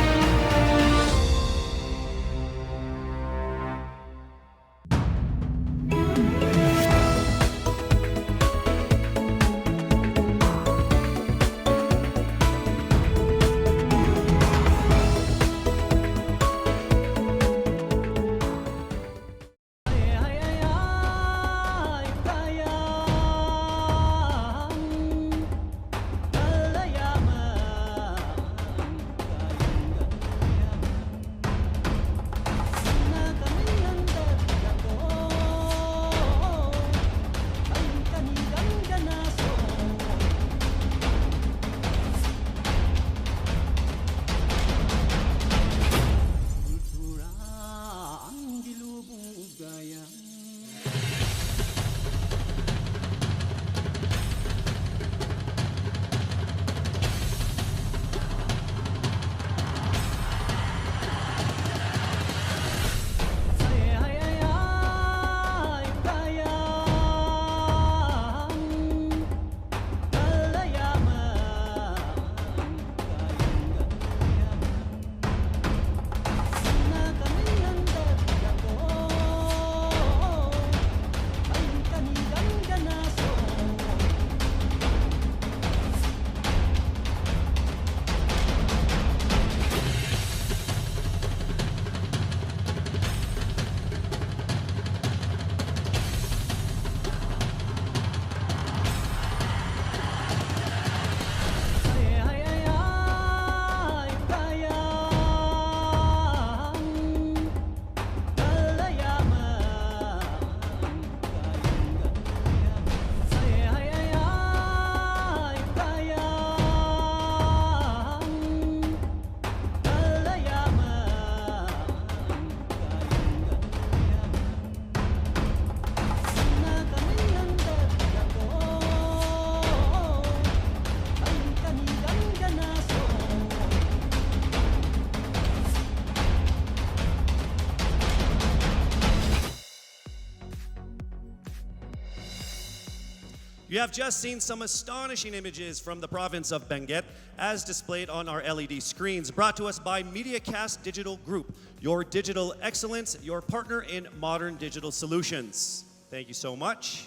You have just seen some astonishing images from the province of Benguet as displayed on our LED screens, brought to us by MediaCast Digital Group, your digital excellence, your partner in modern digital solutions. Thank you so much.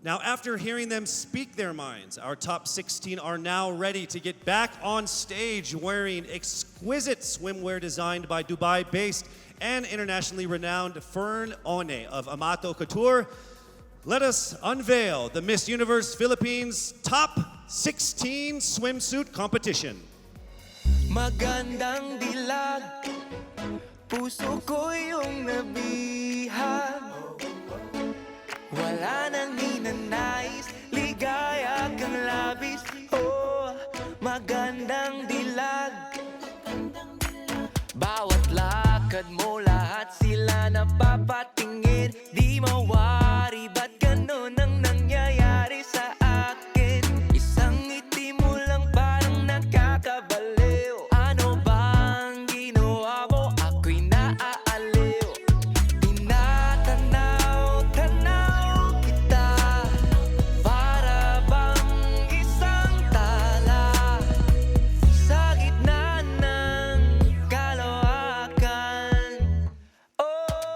Now, after hearing them speak their minds, our top 16 are now ready to get back on stage wearing exquisite swimwear designed by Dubai-based and internationally renowned Fern One of Amato Couture. Let us unveil the Miss Universe Philippines Top 16 Swimsuit Competition. Magandang dilag, puso ko yung nabihag. Wala nang ninanais, ligaya kang labis. Oh, magandang dilag. Bawat lakad mo, lahat sila napapatingin. Di mawari, ba't ganun ang nangyayari sa akin? Isang ngiti mo lang parang nakakabaliw. Ano bang ginawa mo? Ako'y naaaliw. Tinatanaw-tanaw kita, para bang isang tala sa gitna ng kalawakan.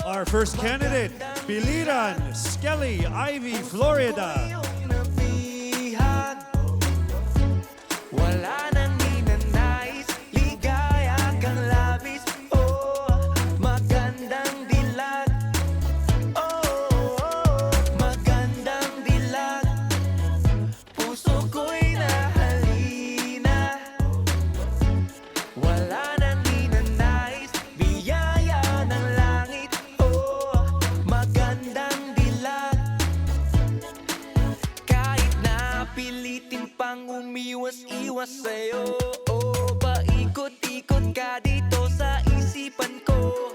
Our first candidate, Biliran Skelly Ivy Florida. Wala nang ninanais, ligaya kang labis. Oh, magandang dilag. Oh, magandang dilag. Puso ko'y nahalina. Wala nang ninanais, biyaya ng langit. Oh, magandang dilag. Kahit napilitin pang umiwas-iwas sa'yo, oh, paikot-ikot ka dito sa isipan ko.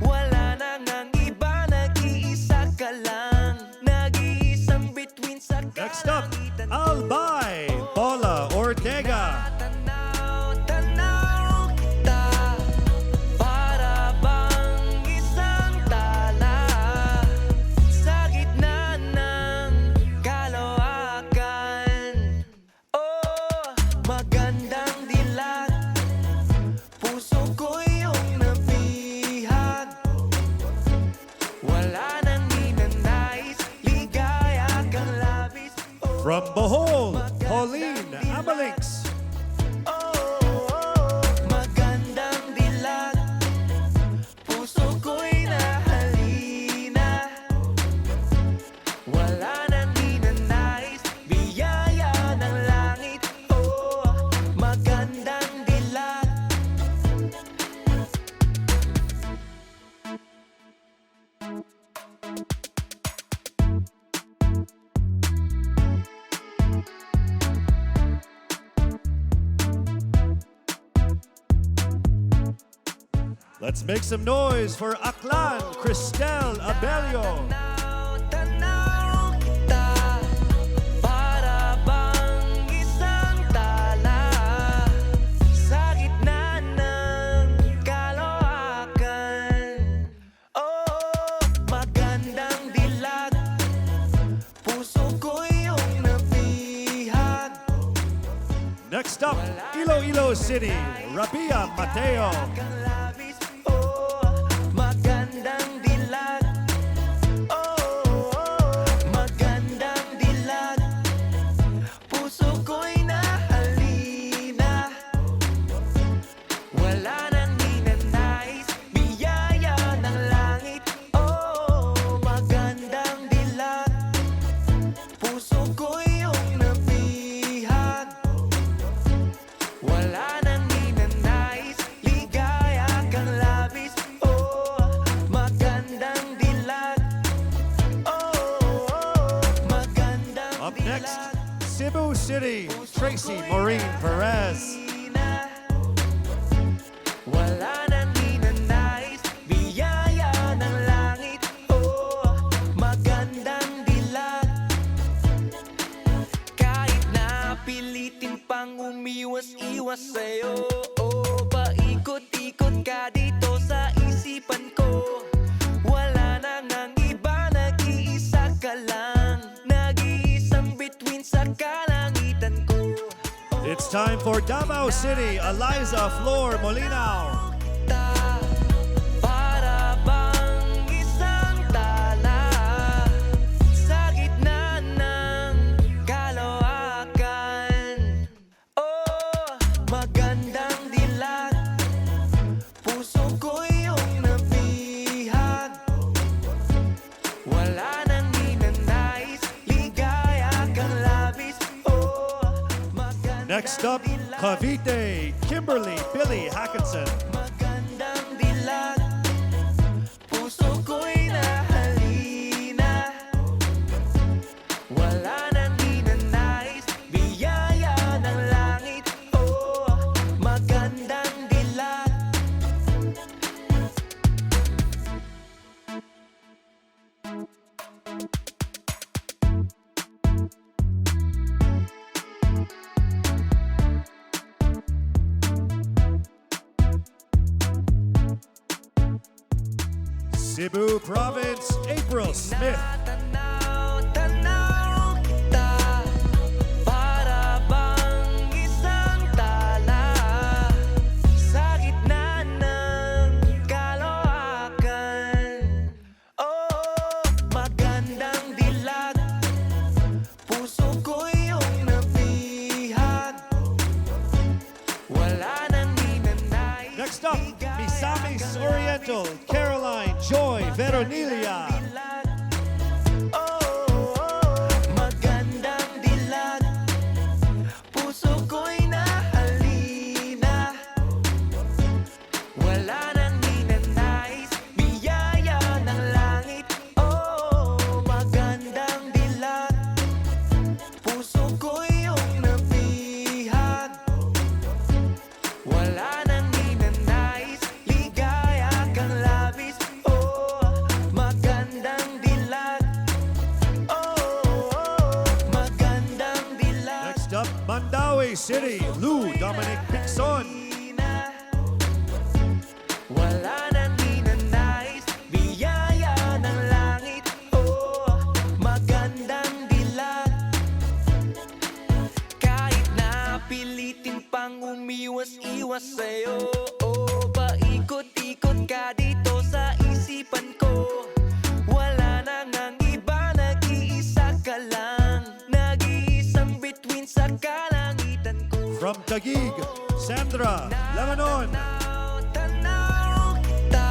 Wala nang ang iba, nag-iisa ka lang. Nag-iisang bituin sa Next up, Albay Paula Ortega. tanaw kita, para bang isang tala sa gitna ng kalawakan. Oh, magandang dilag, puso ko yung nabihag. Wala nang ninanais, ligaya kang labis. From Bohol, Pauline Amalix. Magandang dilag, puso ko'y nahalina. Wala nang ninanais, biyaya ng langit. Oh, magandang dilag. Let's make some noise for Aklan Cristel Abelio. Tanaw kita, para bang isang tala sa gitna ng kalawakan. Oh, magandang dilag, puso ko yung nabihag. Next up, Iloilo City, Rabia Mateo. Magandang dilag. Oh, magandang dilag. Puso ko'y nahalina. Wala nang ninanais, biyaya ng langit. Oh, magandang dilag. Puso ko'y yung nabihag. Wala nang ninanais, ligaya kang labis. Oh, magandang dilag. Oh, magandang Up next, Cebu City, Tracy Maureen Perez. Wala nang ninanais, biyaya ng langit. Oh, magandang dilag. Kahit napilitin pang umiwas-iwas sa'yo, oh, paikot-ikot ka dito sa isipan ko. Wala nang ang iba, nag-iisa ka lang. Nag-iisang kalangitan ko. It's time for Davao City, Eliza Flor Molinao. Para bang isang tala sa gitna ng kalawakan. Oh, magandang dilag, puso ko iyong nabihag. Wala nang ninanais, ligaya kang labis. Oh, Next up, Cavite, Kimberly Billy Hackinson. magandang dilag, puso ko'y nahalina. Wala nang ninanais, biyaya ng langit. Oh, magandang dilag. Cebu Province, April Smith. Tanaw kita, para bang isang tala sa gitna ng kalawakan. Oh, magandang dilag, puso ko iyong nabihag. Wala nang ninanais. Next up, Misamis Oriental, Caroline Joy Veronilia. Magandang dilag, puso ko'y nahalina. Wala nang ninanais, biyaya ng langit. Oh, magandang dilag, puso ko'y iyong nabihag. Wala nang ninanais, ligaya kang labis. Oh, magandang dilag. Magandang dilag. Next up, Mandaue City, Lou Dominic Pixon. Wala nang ninanais, biyaya ng langit. Oh, magandang dilag. Kahit na pilitin pang umiwas-iwas sa'yo, oh, paikot-ikot ka dito sa isipan ko. Wala nang ang iba, nag-iisa ka lang. Nag-iisang bituin sa kalangitan ko. From Taguig, Sandra Lebanon. Tanaw kita,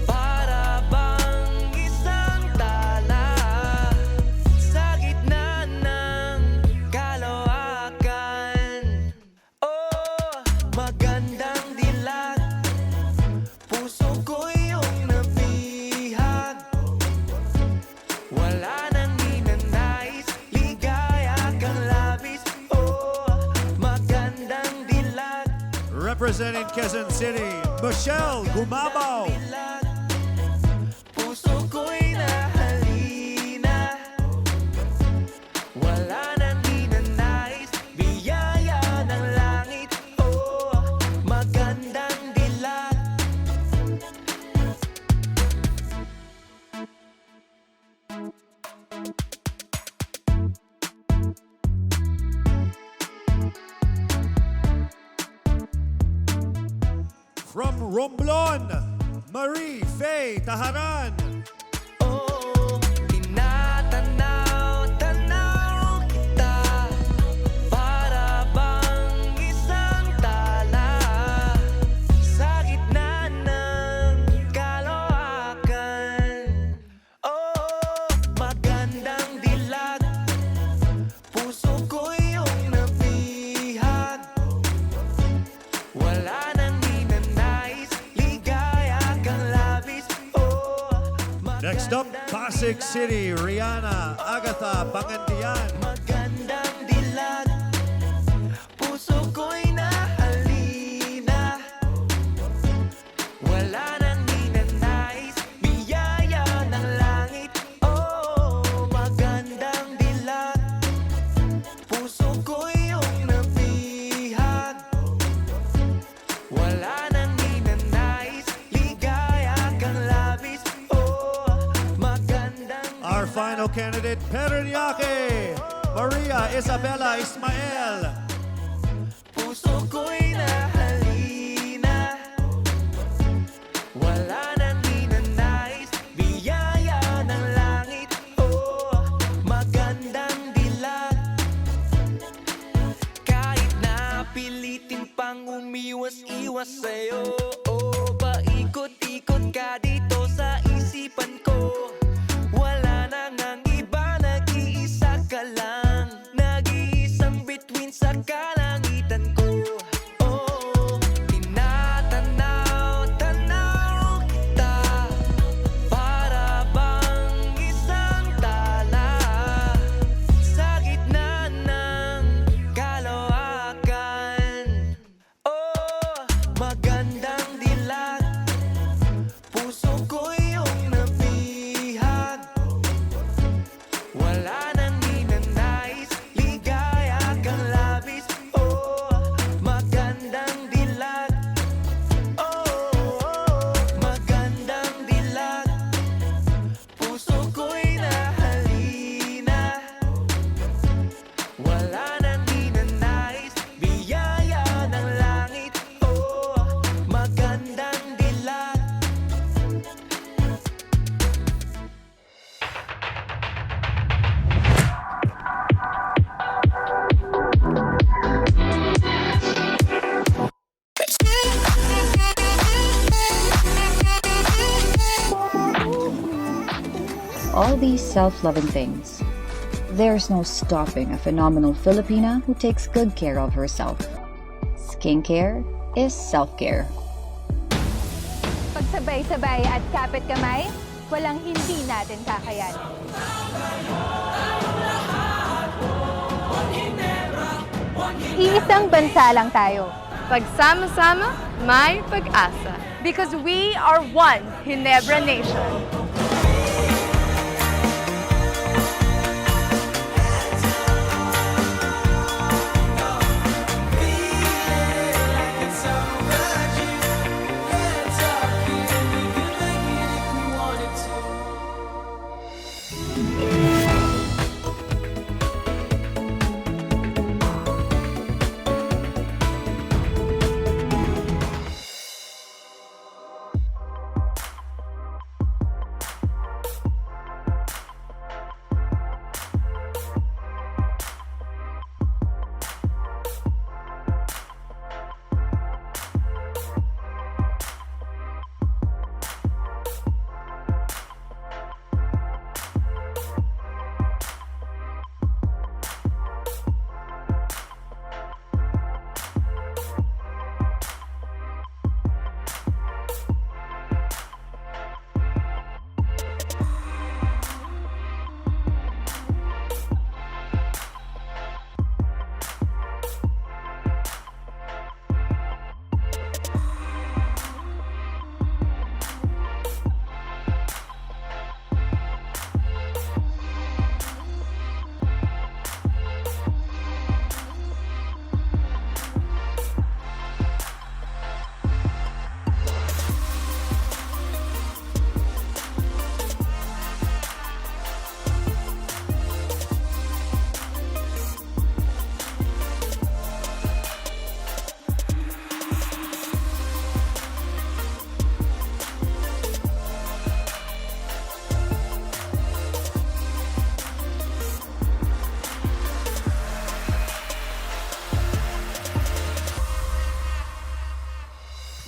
para bang isang tala sa gitna ng kalawakan. Oh, magandang dilag, puso ko iyong nabihag. Wala nang ninanais, ligaya kang labis. Oh, magandang dilag. Representing Quezon City, Michelle Gumabaw. Puso ko'y nahalina. Wala nang ninanais, biyaya ng langit. Oh, magandang dilag. From Romblon, Marie Faye Taharan. Tinatanaw kita, para bang isang tala sa gitna ng kalawakan. Oh, magandang dilag, puso ko iyong nabihag. Wala nang ninanais, ligaya kang labis. Oh, Next up, Pasig City, Rihanna Agatha Pangandian. magandang dilag, puso ko'y nahalina. Wala nang ninanais, biyaya ng langit. Oh, magandang dilag, puso ko'y iyong nabihag. Wala nang ninanais, ligaya kang labis. Oh, magandang Our final candidate, Peronyake Maria Isabella Ismael. Puso ko'y nahalina, wala nang ninanais, biyaya ng langit, oh, magandang dilag. Kahit na pilitin pang umiwas-iwas sa'yo, oh, paikot-ikot ka dito sa isipan ko. Wala nang ang iba, nag-iisa ka lang, nag-iisang bituin sa kalangitan ko. Oh, tinatanaw-tanaw kita, para bang isang tala sa gitna ng kalawakan. Oh, magandang dilag, puso ko iyong nabihag. Wala nang ninanais, ligaya kang labis. Oh, magandang dilag. Oh, magandang dilag, puso ko'y nahalina, wala nang ninanais, biyaya ng langit. Oh, magandang dilag. All these self-loving things. There's no stopping a phenomenal Filipina who takes good care of herself. Skincare is self-care. Pagsabay-sabay at kapit kamay, walang hindi natin kakayanin. Iisang bansa lang tayo. Pagsama-sama, may pag-asa. Because we are one Ginebra Nation.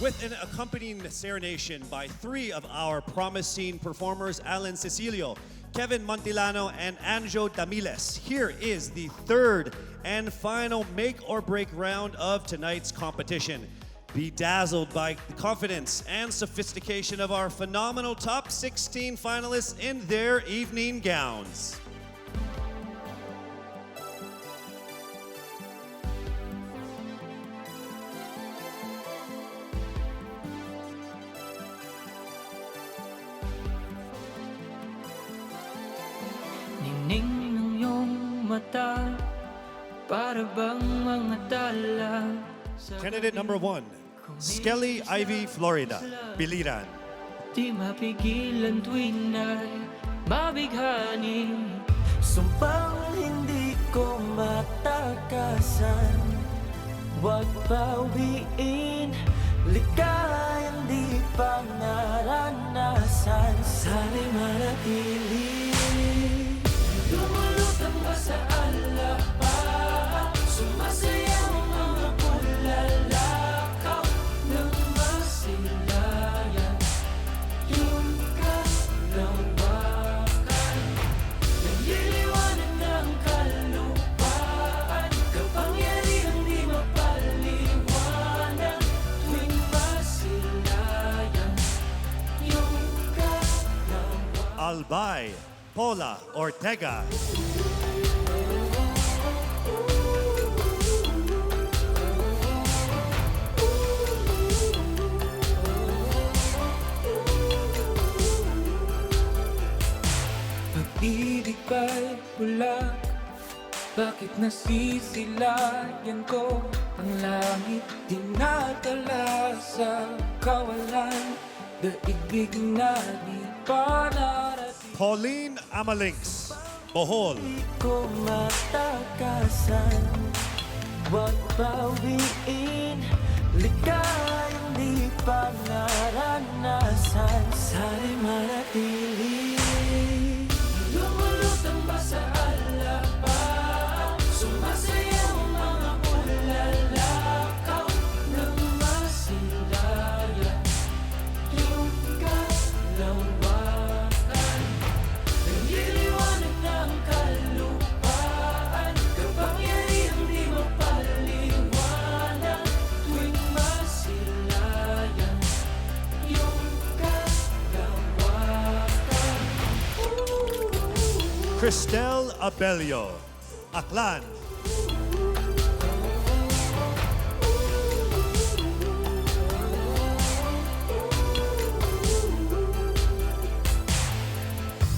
With an accompanying serenation by three of our promising performers, Alan Cecilio, Kevin Montilano, and Anjo Damiles. Here is the third and final make or break round of tonight's competition. Be dazzled by the confidence and sophistication of our phenomenal top 16 finalists in their evening gowns. Nining ng iyong mata, para bang mga tala. Candidate number 1, Skelly Ivy Florida, Biliran. Di mapigilan tuwing ay mabighani. Sumpang hindi ko kalakasan. Huwag bawiin, ligayang di pa naranasan. Sana'y manatili. Lumulutang ba sa alapa? Sumasayaw ang mga bulalakaw ng masilayan. Yung kalawakan, nagliliwanag ng kalupaan. Kapangyarihang di mapaliwanag tuwing masilayan. Yung kalawakan. Albay Paula Ortega. Pag-ibig ba'y bulak? Bakit nasisilayan ko ang langit? Dinadala sa kawalan, daigdig na di pa narating. Pauline Amalings, Bohol. Di ko matakasan, huwag bawiin, ligayang di pa naranasan. Sana'y manatili. Lumulutang ba sa alapa? Sumasayaw ang mga bulalakaw ng masilayan. Yung kalawakan, nagliliwanag ng kalupaan. Kapangyarihang di mapaliwanag tuwing masilayan. Yung kalawakan. Cristel Abelio, Aklan.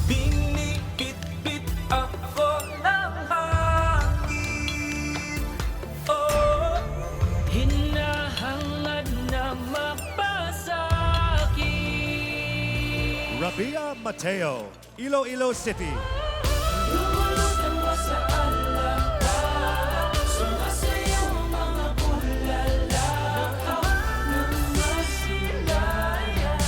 Binibit-bit ako ng hangin. Oh, hinahangad na mapasakit. Rabia Mateo, Iloilo City. Lumulutang ba sa alapa? Sumasayaw ang mga bulalakaw ng masilayan.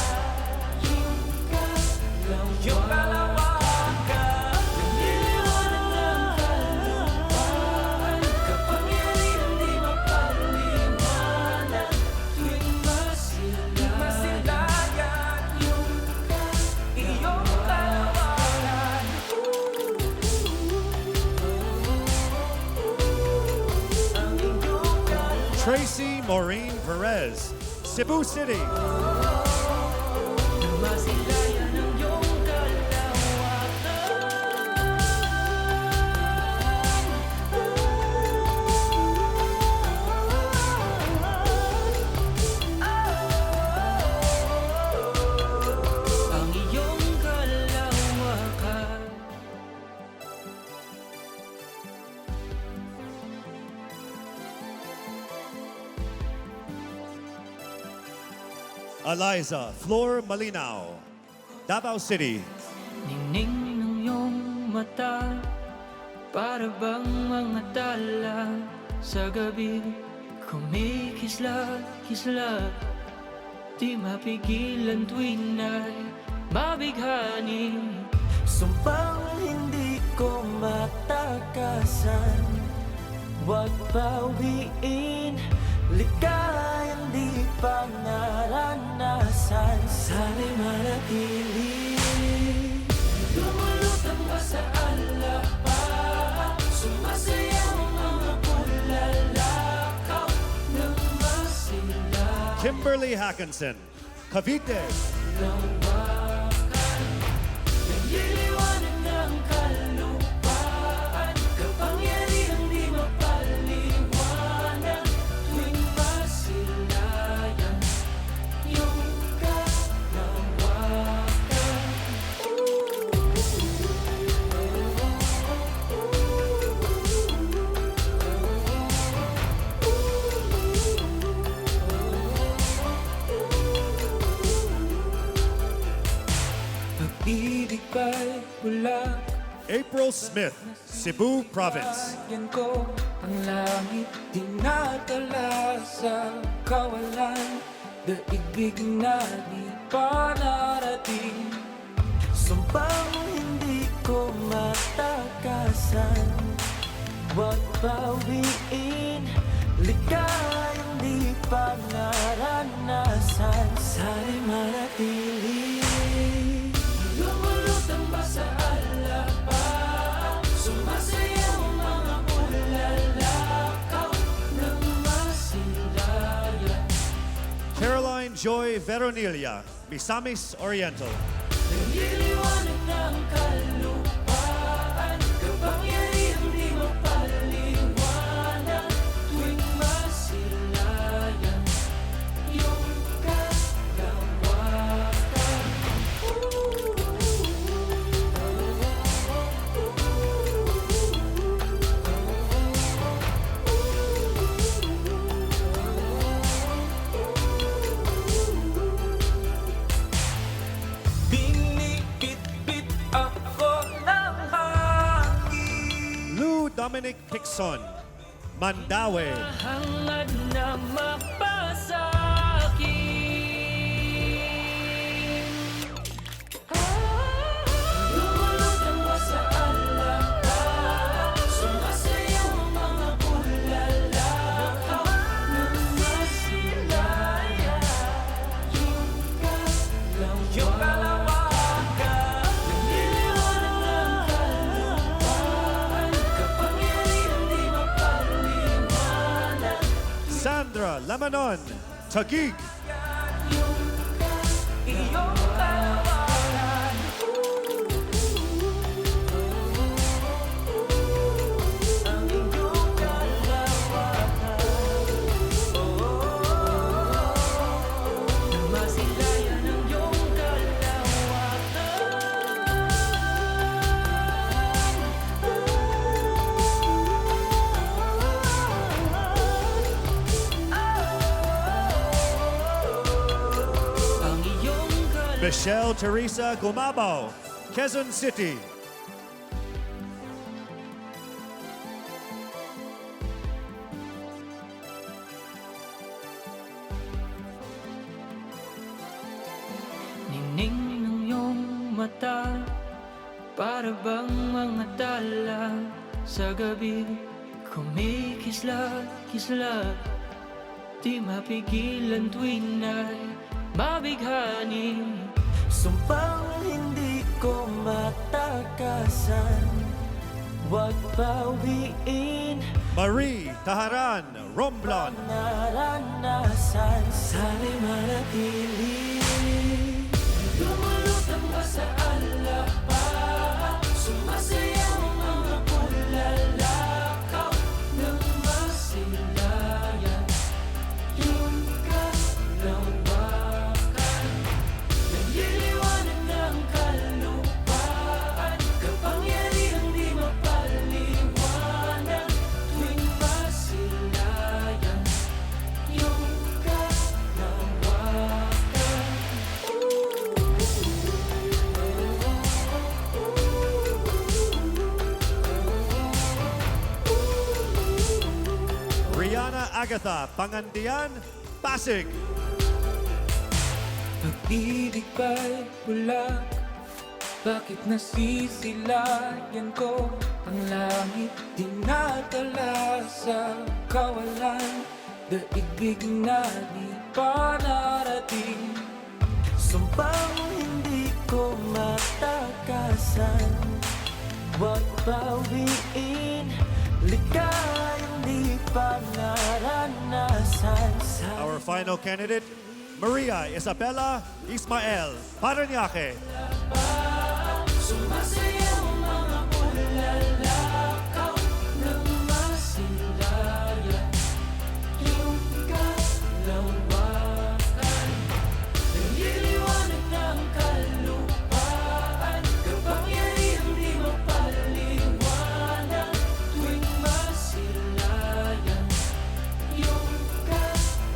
Yung kalawakan, nagliliwanag ng kalupaan. Kapangyarihang di mapaliwanag tuwing masilayan. Yung iyong kalawakan. Tracy Maureen Perez, Cebu City. Masilayan ang iyong kalawakan. Ang iyong kalawakan. Eliza Flor Malinaw, Davao City. Ningning ng iyong mata, para bang mga tala sa gabi. Kumikislat-kislat, di mapigilan tuwing ay mabighani. Sumpang hindi ko matakasan, huwag bawiin, ligayang di pa naranasan. Sana'y manatili. Lumulutang ba sa alapa? Sumasayaw ang mga bulalakaw ng masilayan. Kimberly Hackinson, Cavite. Nagliliwanag ng kalupaan. Kapangyarihang di mapaliwanag tuwing masilayan. Yung kalawakan. Pag-ibig ba'y bulak? April Smith, Cebu Province. Yan ko ang langit dinadala sa kawalan, daigdig na di pa narating. Sumpang hindi ko matakasan, huwag bawiin, ligayang di pa naranasan. Sana'y manatili. Lumulutang ba sa alapang, sumasayaw mga bulalakaw ng masilayan. Caroline Joy Veronilla, Misamis Oriental. Nililiwanag ng kalupaan, kapangyarihang di mapaliwanag. Tuwing masilayan iyong kalawakan. Binibit-bit ako ng hangin. Lou Dominic Picson, Mandaue. Hangad na mapasakin. Lumulutang ba sa alapang, sumasayaw ang mga bulalakaw ng masilayan. Yung kalawakan, nililiwanag ng kalupaan, kapangyarihang di mapaliwanag. Sandra Lamanon, Taguig. Iyong kalawakan. Ang iyong kalawakan. Masilayan ang iyong kalawakan. Ang iyong Michelle Teresa Gumabaw, Quezon City. Ningning ng iyong mata, para bang mga tala sa gabi. Kumikisla-kisla, di mapigilan tuwing ay mabighani. Sumpang hindi ko matakasan, huwag bawiin, Marie Taharan, Romblon. naranasan. Sana'y manatili. Lumulutang ba sa alapang, sumasayaw ang mga bulalakaw ng masilayan. Yung kalawakan, nagliliwanag ng kalupaan, kapangyarihang di mapaliwanag. Tuwing masilayan yung kalawakan. Rihanna Agatha, Pangandian, Pasig. Pag-ibig ba'y bulag? Bakit nasisilayan ko ang langit? Dinadala sa kawalan, daigdig na di pa narating. Sumpang hindi ko matakasan, huwag bawiin, ligayang di pa naranasan. Our final candidate, Maria Isabella Ismael, Parañaque. Sumasayaw ang mga bulalakaw ng masilayan. Yung kalawakan, nagliliwanag ng kalupaan, kapangyarihang di mapaliwanag. Tuwing masilayan yung kalawakan.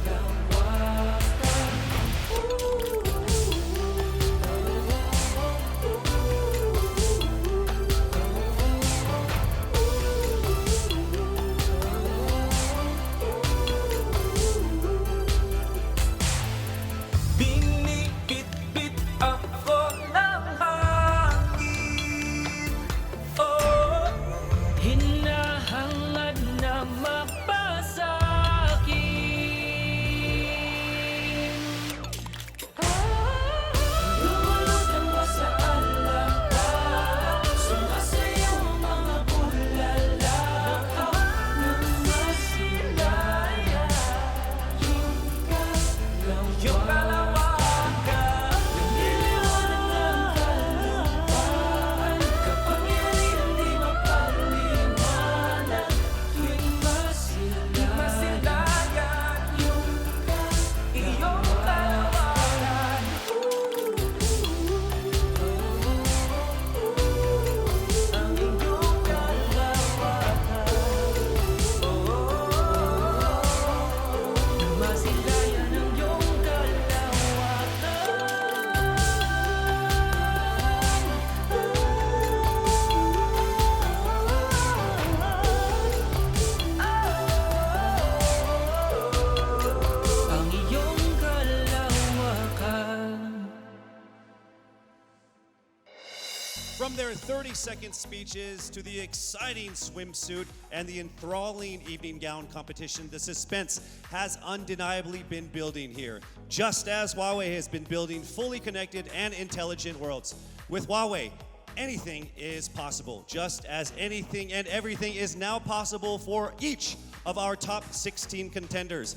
their 30-second speeches to the exciting swimsuit and the enthralling evening gown competition, the suspense has undeniably been building here, just as Huawei has been building fully connected and intelligent worlds. With Huawei, anything is possible, just as anything and everything is now possible for each of our top 16 contenders.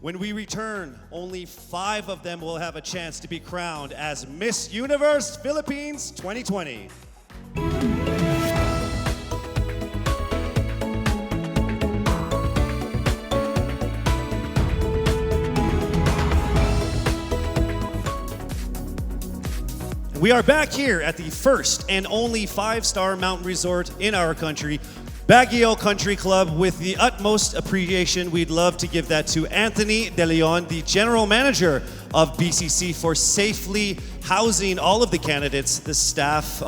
When we return, only 5 of them will have a chance to be crowned as Miss Universe Philippines 2020. We are back here at the first and only 5-star mountain resort in our country, Baguio Country Club. With the utmost appreciation, we'd love to give that to Anthony De Leon, the General Manager of BCC, for safely housing all of the candidates, the staff,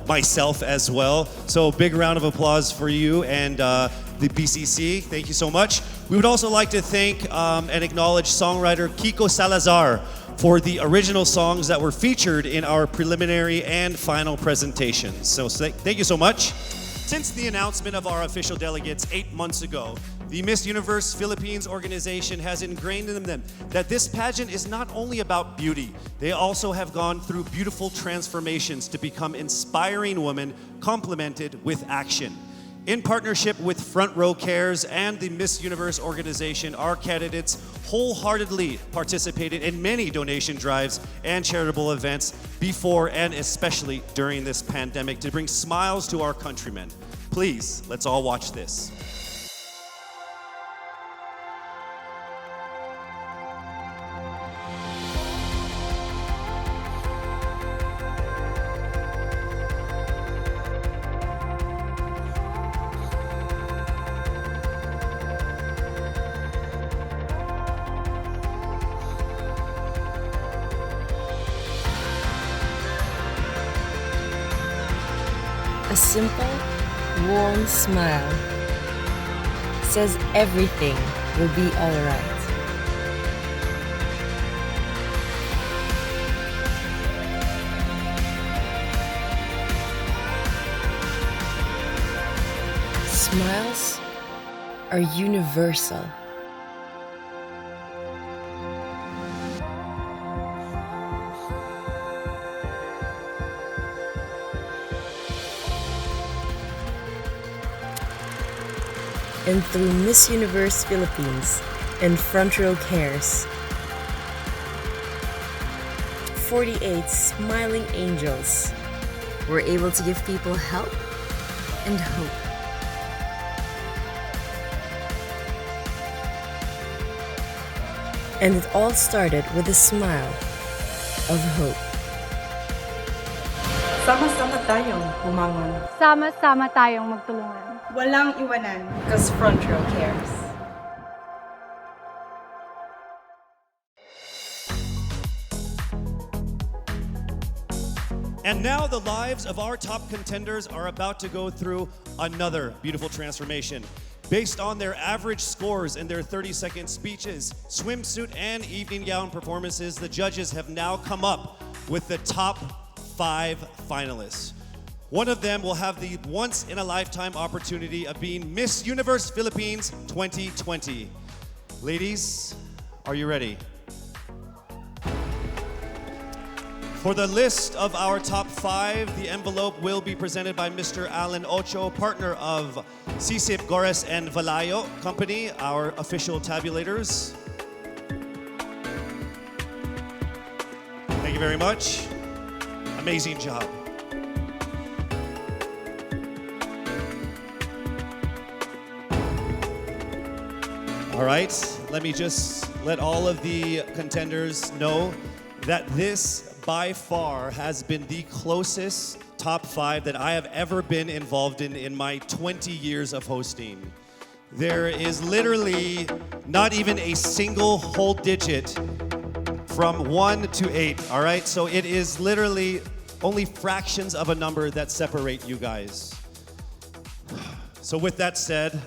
myself as well. So big round of applause for you and the BCC. Thank you so much. We would also like to thank and acknowledge songwriter Kiko Salazar for the original songs that were featured in our preliminary and final presentations. So thank you so much. Since the announcement of our official delegates 8 months ago, the Miss Universe Philippines organization has ingrained in them that this pageant is not only about beauty. They also have gone through beautiful transformations to become inspiring women complemented with action. In partnership with Front Row Cares and the Miss Universe organization, our candidates wholeheartedly participated in many donation drives and charitable events before and especially during this pandemic to bring smiles to our countrymen. Please, let's all watch this. A simple, warm smile says everything will be alright. Smiles are universal. And through Miss Universe Philippines and Front Row Cares, 48 smiling angels were able to give people help and hope. And it all started with a smile of hope. Sama-sama tayong bumangon. Sama-sama tayong magtulungan. Walang iwanan. Because Front Row Cares. And now the lives of our top contenders are about to go through another beautiful transformation. Based on their average scores in their 30-second speeches, swimsuit, and evening gown performances, the judges have now come up with the top 5 finalists. One of them will have the once-in-a-lifetime opportunity of being Miss Universe Philippines 2020. Ladies, are you ready? For the list of our top 5, the envelope will be presented by Mr. Alan Ocho, partner of CSIP Gores and Valayo Company, our official tabulators. Thank you very much. Amazing job. All right, let me just let all of the contenders know that this by far has been the closest top 5 that I have ever been involved in my 20 years of hosting. There is literally not even a single whole digit from 1 to 8, all right? So it is literally only fractions of a number that separate you guys. So with that said,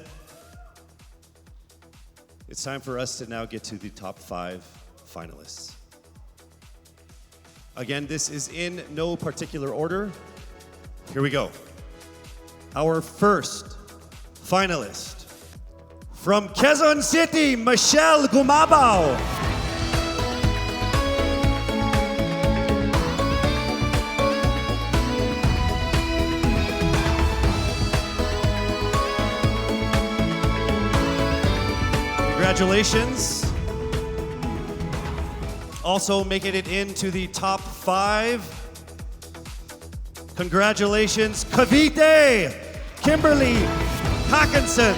it's time for us to now get to the top 5 finalists. Again, this is in no particular order. Here we go. Our first finalist from Quezon City, Michelle Gumabao. Congratulations. Also making it into the top 5. Congratulations, Cavite, Kimberly Hackinson.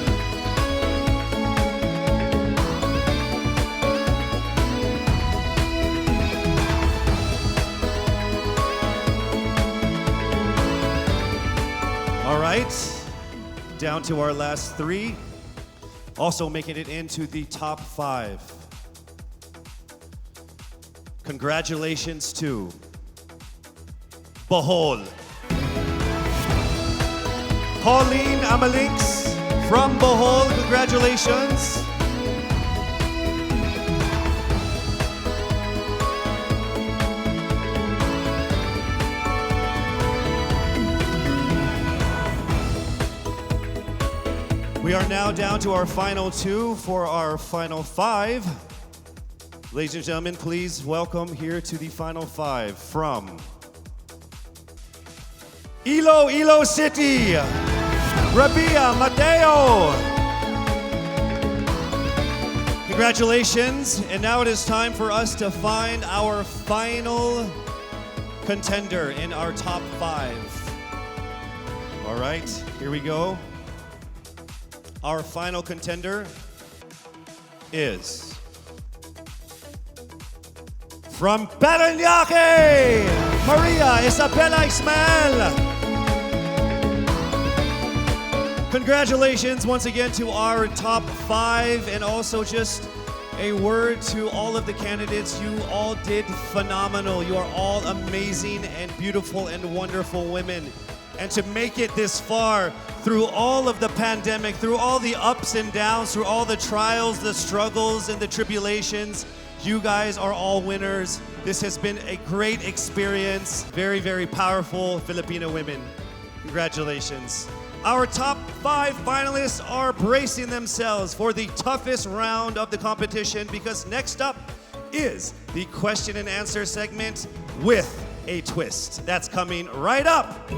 All right, down to our last 3. Also making it into the top 5. Congratulations to Bohol. Pauline Amalinks from Bohol, congratulations. We are now down to our final 2 for our final 5. Ladies and gentlemen, please welcome here to the final 5 from Iloilo City, Rabia Mateo. Congratulations. And now it is time for us to find our final contender in our top 5. All right, here we go. Our final contender is from Parañaque, Maria Isabella Ismael. Congratulations once again to our top 5, and also just a word to all of the candidates. You all did phenomenal. You are all amazing and beautiful and wonderful women. And to make it this far through all of the pandemic, through all the ups and downs, through all the trials, the struggles, and the tribulations, you guys are all winners. This has been a great experience. Very, very powerful Filipino women. Congratulations. Our top 5 finalists are bracing themselves for the toughest round of the competition, because next up is the question and answer segment with a twist. That's coming right up.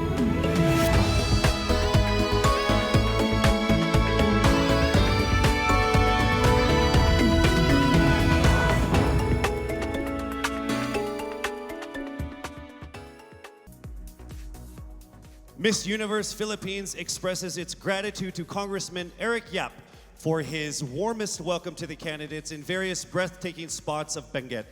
Miss Universe Philippines expresses its gratitude to Congressman Eric Yap for his warmest welcome to the candidates in various breathtaking spots of Benguet.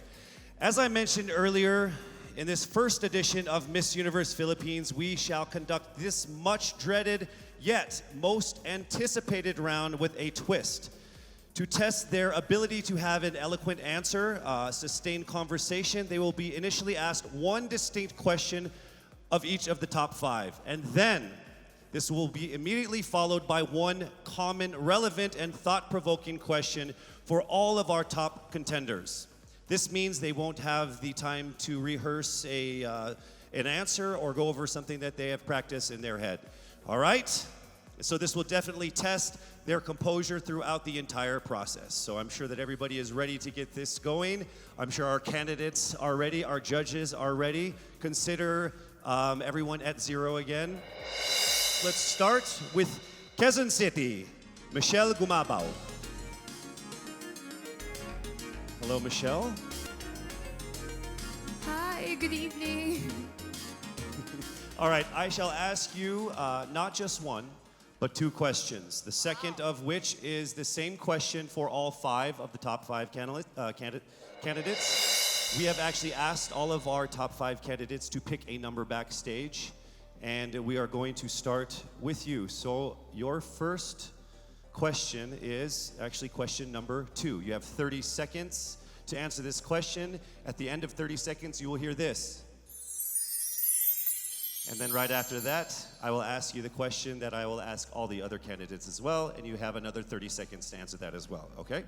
As I mentioned earlier, in this first edition of Miss Universe Philippines, we shall conduct this much dreaded yet most anticipated round with a twist. To test their ability to have an eloquent answer, sustained conversation, they will be initially asked one distinct question of each of the top 5. And then this will be immediately followed by one common, relevant, and thought-provoking question for all of our top contenders. This means they won't have the time to rehearse an answer or go over something that they have practiced in their head. All right? So this will definitely test their composure throughout the entire process. So I'm sure that everybody is ready to get this going. I'm sure our candidates are ready, our judges are ready. Consider everyone at 0 again. Let's start with Quezon City, Michelle Gumabao. Hello, Michelle. Hi, good evening. All right, I shall ask you not just one, but 2 questions. The second of which is the same question for all 5 of the top 5 candidates. We have actually asked all of our top 5 candidates to pick a number backstage, and we are going to start with you. So your first question is actually question number 2. You have 30 seconds to answer this question. At the end of 30 seconds, you will hear this. And then right after that, I will ask you the question that I will ask all the other candidates as well, and you have another 30 seconds to answer that as well, okay?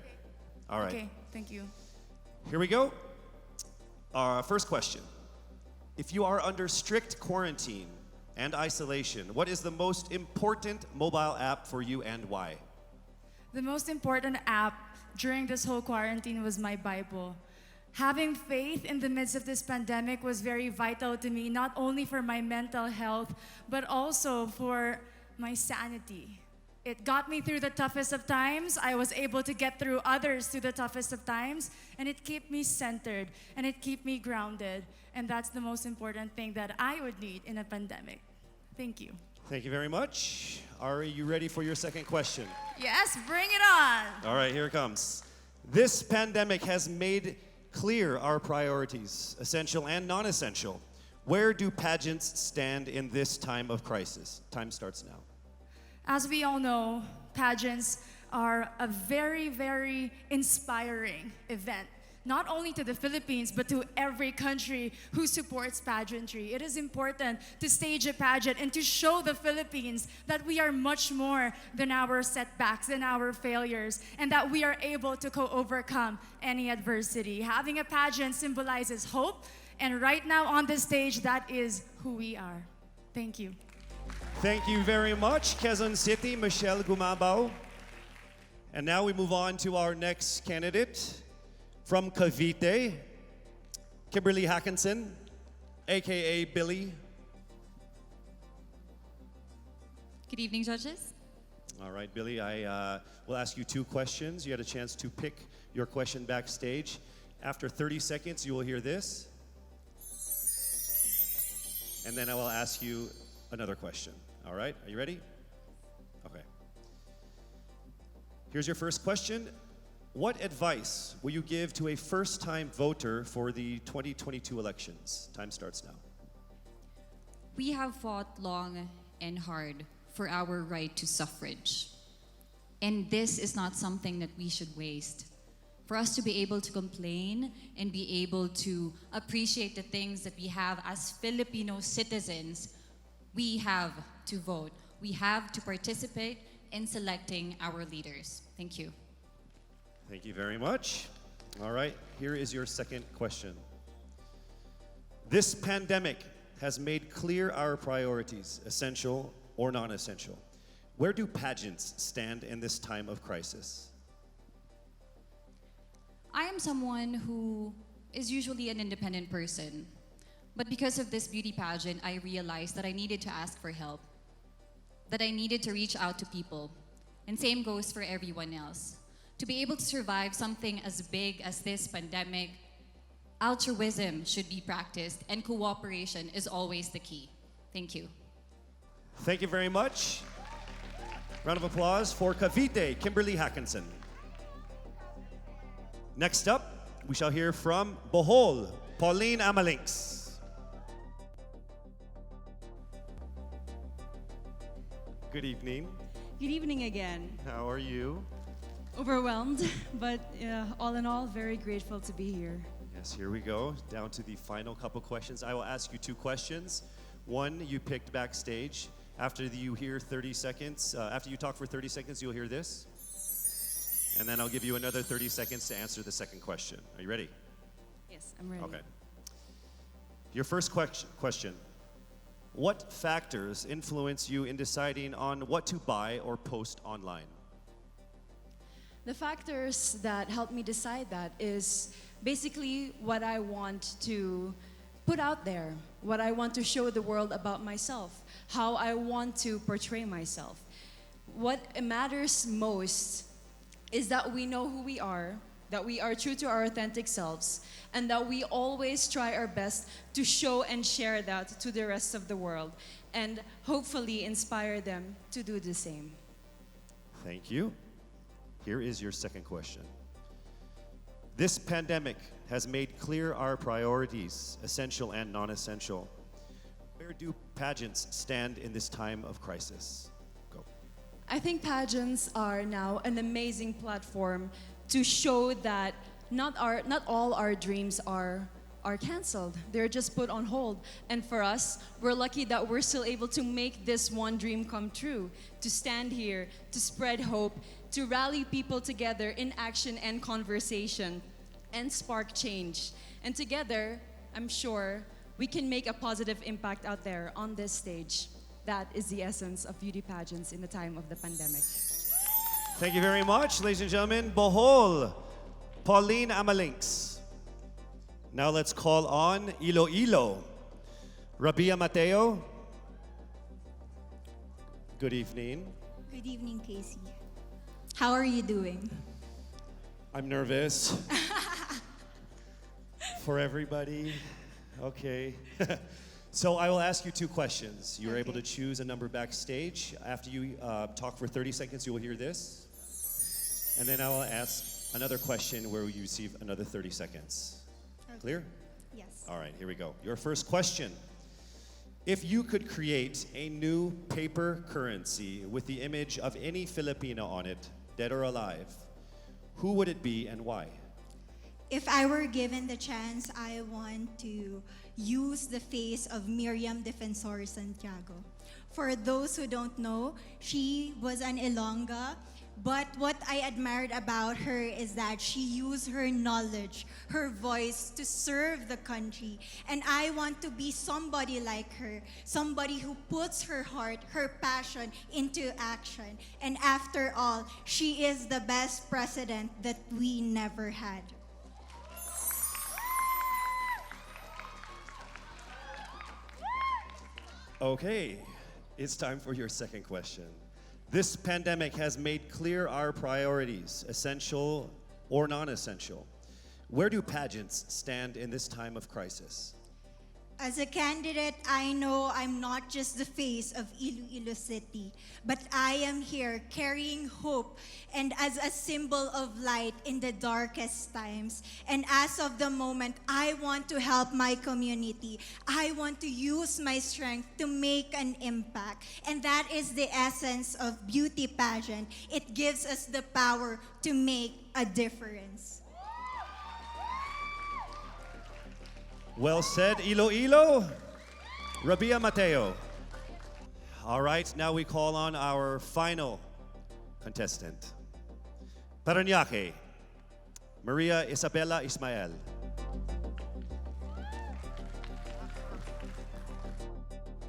All right. Okay, thank you. Here we go. Our first question. If you are under strict quarantine and isolation, what is the most important mobile app for you and why? The most important app during this whole quarantine was my Bible. Having faith in the midst of this pandemic was very vital to me, not only for my mental health, but also for my sanity. It got me through the toughest of times. I was able to get through others through the toughest of times, and it kept me centered and it kept me grounded. And that's the most important thing that I would need in a pandemic. Thank you. Thank you very much. Are you ready for your second question? Yes, bring it on. All right, here it comes. This pandemic has made clear our priorities, essential and non-essential. Where do pageants stand in this time of crisis? Time starts now. As we all know, pageants are a very, very inspiring event, not only to the Philippines, but to every country who supports pageantry. It is important to stage a pageant and to show the Philippines that we are much more than our setbacks and our failures, and that we are able to overcome any adversity. Having a pageant symbolizes hope, and right now on the stage, that is who we are. Thank you. Thank you very much, Quezon City, Michelle Gumabao. And now we move on to our next candidate from Cavite, Kimberly Hackinson, aka Billy. Good evening, judges. All right, Billy, I will ask you two questions. You had a chance to pick your question backstage. After 30 seconds, you will hear this. And then I will ask you another question. All right, are you ready? Okay. Here's your first question. What advice will you give to a first-time voter for the 2022 elections? Time starts now. We have fought long and hard for our right to suffrage. And this is not something that we should waste. For us to be able to complain and be able to appreciate the things that we have as Filipino citizens, we have to vote. We have to participate in selecting our leaders. Thank you. Thank you very much. All right, here is your second question. This pandemic has made clear our priorities, essential or non-essential. Where do pageants stand in this time of crisis? I am someone who is usually an independent person. But because of this beauty pageant, I realized that I needed to ask for help, that I needed to reach out to people. And same goes for everyone else. To be able to survive something as big as this pandemic, altruism should be practiced and cooperation is always the key. Thank you. Thank you very much. Round of applause for Cavite, Kimberly Hackinson. Next up, we shall hear from Bohol, Pauline Amalinks. Good evening. Good evening again. How are you? Overwhelmed, but all in all, very grateful to be here. Yes, here we go. Down to the final couple questions. I will ask you two questions. One you picked backstage. After you hear 30 seconds, after you talk for 30 seconds, you'll hear this. And then I'll give you another 30 seconds to answer the second question. Are you ready? Yes, I'm ready. Okay. Your first question. What factors influence you in deciding on what to buy or post online? The factors that help me decide that is basically what I want to put out there, what I want to show the world about myself, how I want to portray myself. What matters most is that we know who we are, that we are true to our authentic selves, and that we always try our best to show and share that to the rest of the world, and hopefully inspire them to do the same. Thank you. Here is your second question. This pandemic has made clear our priorities, essential and non-essential. Where do pageants stand in this time of crisis? Go. I think pageants are now an amazing platform to show that not all our dreams are canceled. They're just put on hold. And for us, we're lucky that we're still able to make this one dream come true, to stand here, to spread hope, to rally people together in action and conversation, and spark change. And together, I'm sure, we can make a positive impact out there on this stage. That is the essence of beauty pageants in the time of the pandemic. Thank you very much, ladies and gentlemen. Bohol, Pauline Amalinks. Now let's call on Iloilo, Rabia Mateo. Good evening. Good evening, Casey. How are you doing? I'm nervous. For everybody. Okay. So I will ask you two questions. You're able to choose a number backstage. After you talk for 30 seconds, you will hear this. And then I will ask another question where you receive another 30 seconds. Clear? Yes. All right, here we go. Your first question. If you could create a new paper currency with the image of any Filipino on it, dead or alive, who would it be and why? If I were given the chance, I want to use the face of Miriam Defensor Santiago. For those who don't know, she was an Ilongga, but what I admired about her is that she used her knowledge, her voice to serve the country. And I want to be somebody like her, somebody who puts her heart, her passion into action. And after all, she is the best president that we never had. Okay, it's time for your second question. This pandemic has made clear our priorities, essential or non-essential. Where do pageants stand in this time of crisis? As a candidate, I know I'm not just the face of Iloilo City, but I am here carrying hope and as a symbol of light in the darkest times. And as of the moment, I want to help my community. I want to use my strength to make an impact. And that is the essence of beauty pageant. It gives us the power to make a difference. Well said, Iloilo. Rabia Mateo. All right, now we call on our final contestant. Parañaque, Maria Isabella Ismael.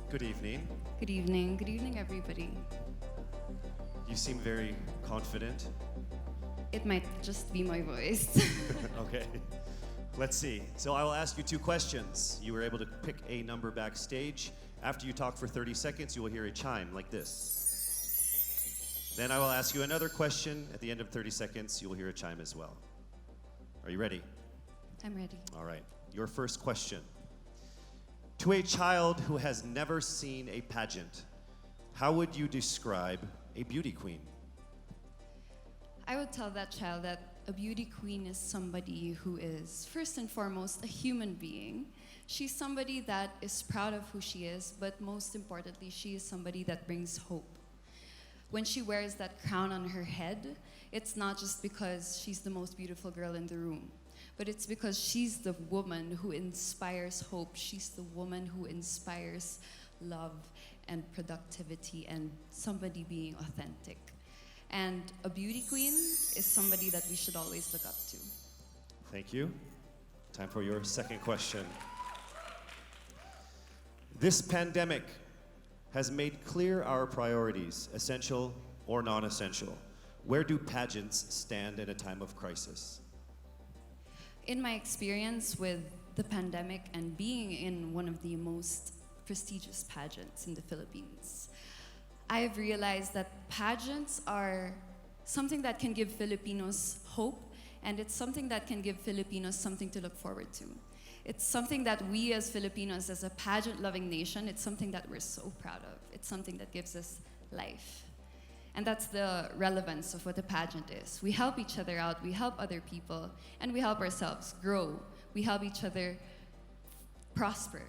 Good evening. Good evening. Good evening, everybody. You seem very confident. It might just be my voice. Okay. Let's see. So I will ask you two questions. You were able to pick a number backstage. After you talk for 30 seconds, you will hear a chime like this. Then I will ask you another question. At the end of 30 seconds, you will hear a chime as well. Are you ready? I'm ready. All right. Your first question. To a child who has never seen a pageant, how would you describe a beauty queen? I would tell that child that a beauty queen is somebody who is, first and foremost, a human being. She's somebody that is proud of who she is, but most importantly, she is somebody that brings hope. When she wears that crown on her head, it's not just because she's the most beautiful girl in the room, but it's because she's the woman who inspires hope. She's the woman who inspires love and productivity and somebody being authentic. And a beauty queen is somebody that we should always look up to. Thank you. Time for your second question. This pandemic has made clear our priorities, essential or non-essential. Where do pageants stand in a time of crisis? In my experience with the pandemic and being in one of the most prestigious pageants in the Philippines, I've realized that pageants are something that can give Filipinos hope, and it's something that can give Filipinos something to look forward to. It's something that we as Filipinos, as a pageant-loving nation, it's something that we're so proud of. It's something that gives us life. And that's the relevance of what a pageant is. We help each other out, we help other people, and we help ourselves grow. We help each other prosper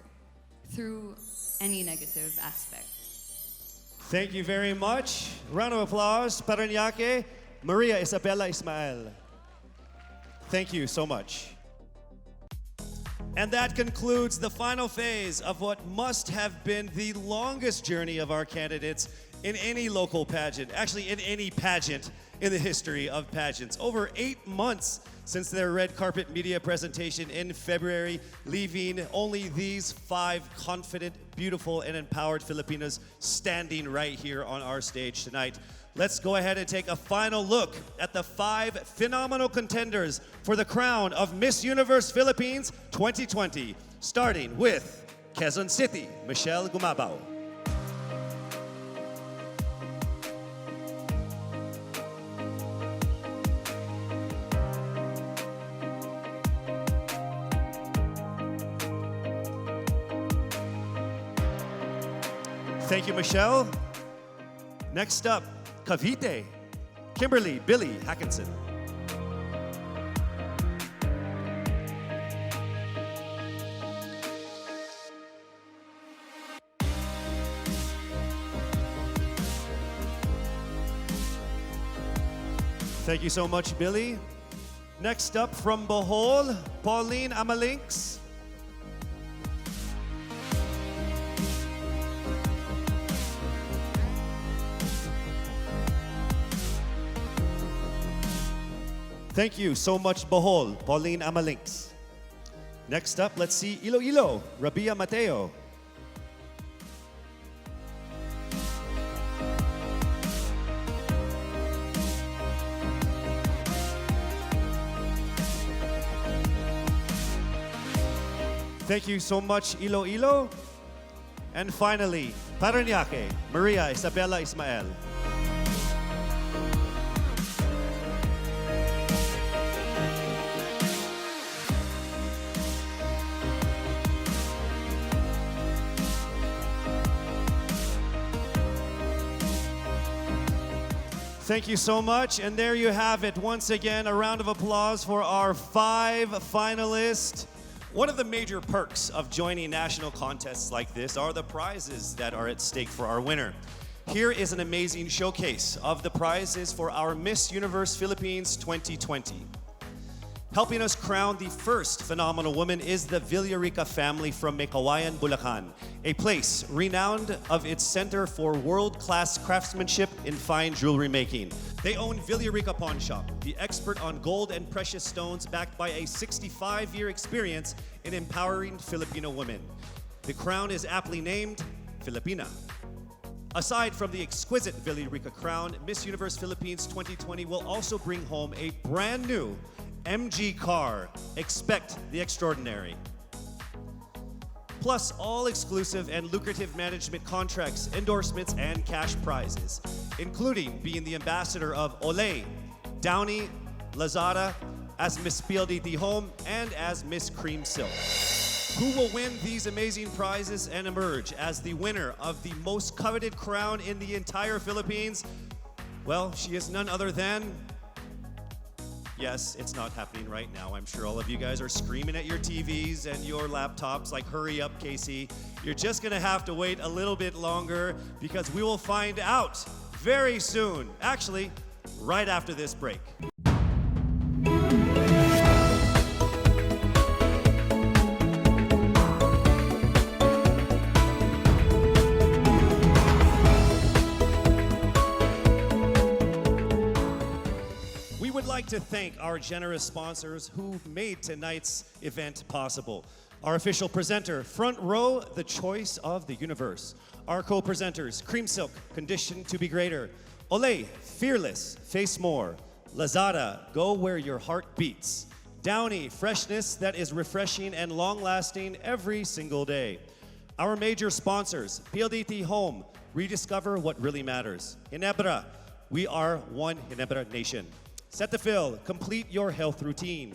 through any negative aspect. Thank you very much. Round of applause, Parañaque, Maria Isabella Ismael. Thank you so much. And that concludes the final phase of what must have been the longest journey of our candidates in any local pageant, actually in any pageant in the history of pageants. Over 8 months since their red carpet media presentation in February, leaving only these 5 confident, beautiful, and empowered Filipinas standing right here on our stage tonight. Let's go ahead and take a final look at the 5 phenomenal contenders for the crown of Miss Universe Philippines 2020, starting with Quezon City, Michelle Gumabao. Thank you, Michelle. Next up, Cavite, Kimberly Billy Hackinson. Thank you so much, Billy. Next up from Bohol, Pauline Amalinks. Thank you so much, Bohol, Pauline Amalinks. Next up, let's see Iloilo, Rabia Mateo. Thank you so much, Iloilo. And finally, Parañaque, Maria Isabella Ismael. Thank you so much. And there you have it. Once again, a round of applause for our 5 finalists. One of the major perks of joining national contests like this are the prizes that are at stake for our winner. Here is an amazing showcase of the prizes for our Miss Universe Philippines 2020. Helping us crown the first phenomenal woman is the Villarica family from Mekawayan, Bulacan, a place renowned of its center for world-class craftsmanship in fine jewelry making. They own Villarica Pawn Shop, the expert on gold and precious stones backed by a 65-year experience in empowering Filipino women. The crown is aptly named Filipina. Aside from the exquisite Villarica crown, Miss Universe Philippines 2020 will also bring home a brand new MG car. Expect the extraordinary. Plus all exclusive and lucrative management contracts, endorsements, and cash prizes, including being the ambassador of Olay, Downy, Lazada, as Miss PLDT Home, and as Miss Cream Silk. Who will win these amazing prizes and emerge as the winner of the most coveted crown in the entire Philippines? Well, she is none other than... Yes, it's not happening right now. I'm sure all of you guys are screaming at your TVs and your laptops like, hurry up, Casey. You're just gonna have to wait a little bit longer because we will find out very soon. Actually, right after this break. Like to thank our generous sponsors who made tonight's event possible. Our official presenter, Front Row, the choice of the universe. Our co-presenters, Cream Silk, Conditioned to be Greater. Olay, Fearless, Face More. Lazada, Go Where Your Heart Beats. Downy, Freshness that is refreshing and long-lasting every single day. Our major sponsors, PLDT Home, Rediscover What Really Matters. Ginebra, we are one Ginebra nation. Cetaphil, complete your health routine.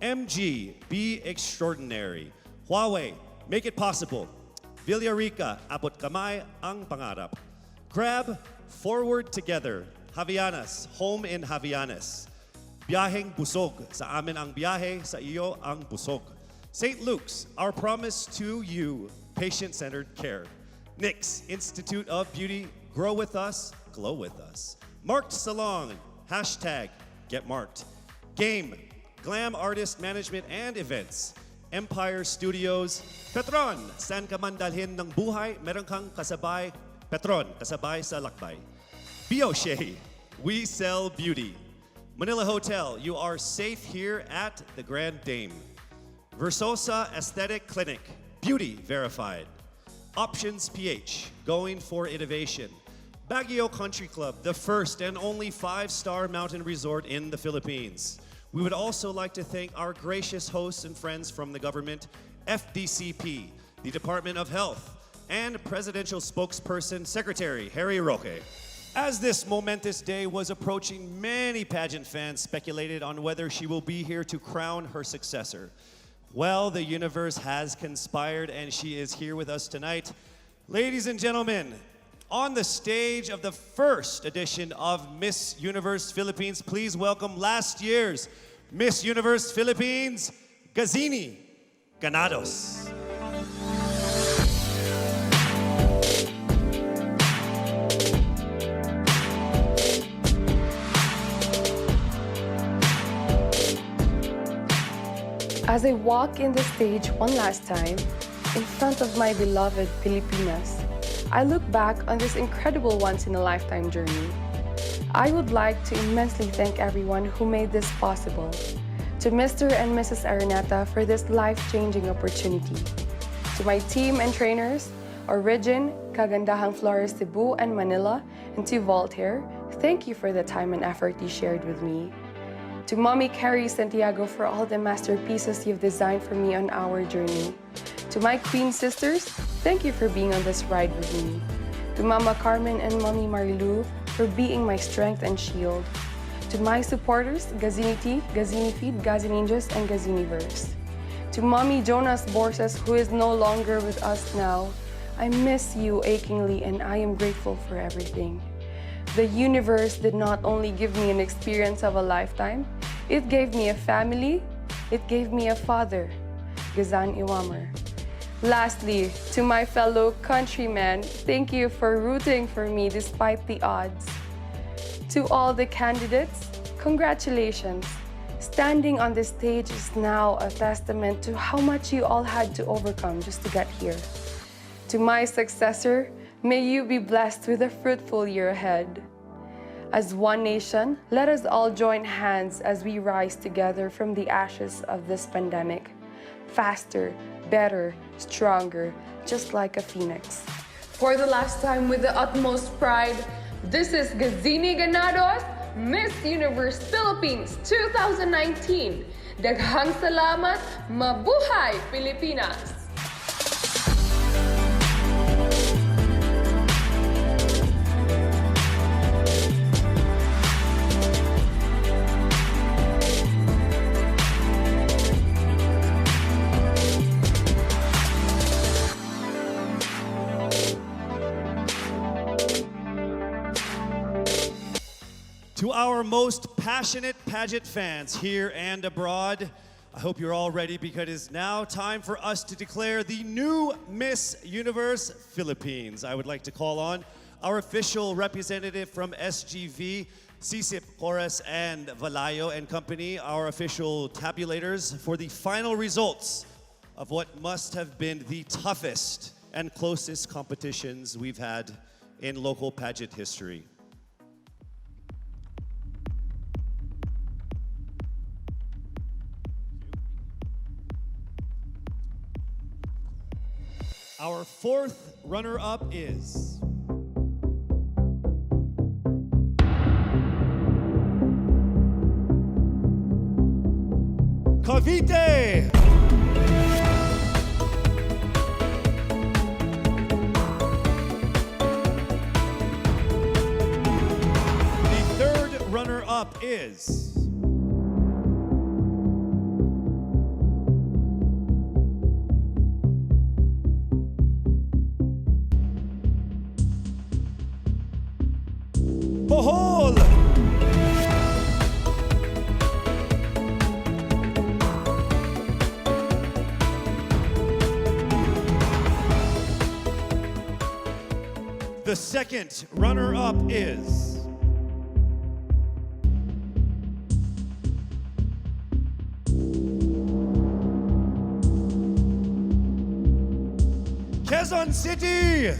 MG, be extraordinary. Huawei, make it possible. Villarica, abot kamay ang pangarap. Grab, forward together. Javianas, home in Javianas. Biyaheng busog, sa amin ang biyahe, sa iyo ang busog. St. Luke's, our promise to you, patient-centered care. NYX, Institute of Beauty, grow with us, glow with us. Marked Salon, hashtag, Get Marked. Game, Glam Artist Management and Events. Empire Studios. Petron, saan ka man dalhin ng buhay, meron kang kasabay. Petron, kasabay sa lakbay. Bioshea, We sell beauty. Manila Hotel, you are safe here at the Grand Dame. Versosa Aesthetic Clinic, beauty verified. Options PH, going for innovation. Baguio Country Club, the first and only 5-star mountain resort in the Philippines. We would also like to thank our gracious hosts and friends from the government, FDCP, the Department of Health, and Presidential Spokesperson Secretary Harry Roque. As this momentous day was approaching, many pageant fans speculated on whether she will be here to crown her successor. Well, the universe has conspired and she is here with us tonight. Ladies and gentlemen, on the stage of the first edition of Miss Universe Philippines, please welcome last year's Miss Universe Philippines, Gazini Ganados. As I walk in the stage one last time, in front of my beloved Pilipinas, I look back on this incredible once-in-a-lifetime journey. I would like to immensely thank everyone who made this possible. To Mr. and Mrs. Araneta for this life-changing opportunity. To my team and trainers, Origin, Kagandahang Flores Cebu and Manila, and to Voltaire, thank you for the time and effort you shared with me. To Mommy Carrie Santiago for all the masterpieces you've designed for me on our journey. To my Queen sisters, thank you for being on this ride with me. To Mama Carmen and Mommy Marilu for being my strength and shield. To my supporters, Gazini Tea, Gazini Feed, Gazininjas, and Gaziniverse. To Mommy Jonas Borses, who is no longer with us now, I miss you achingly and I am grateful for everything. The universe did not only give me an experience of a lifetime, it gave me a family, it gave me a father, Gazan Iwamer. Lastly, to my fellow countrymen, thank you for rooting for me despite the odds. To all the candidates, congratulations. Standing on this stage is now a testament to how much you all had to overcome just to get here. To my successor, may you be blessed with a fruitful year ahead. As one nation, let us all join hands as we rise together from the ashes of this pandemic. Faster, better, stronger, just like a phoenix. For the last time with the utmost pride, this is Gazini Ganados, Miss Universe Philippines 2019. Daghang salamat, mabuhay Pilipinas! To our most passionate pageant fans here and abroad, I hope you're all ready because it is now time for us to declare the new Miss Universe Philippines. I would like to call on our official representative from SGV, Sisip Corres and Valayo and Company, our official tabulators for the final results of what must have been the toughest and closest competitions we've had in local pageant history. Our fourth runner-up is Cavite. The third runner-up is Bohol! The second runner-up is Quezon City!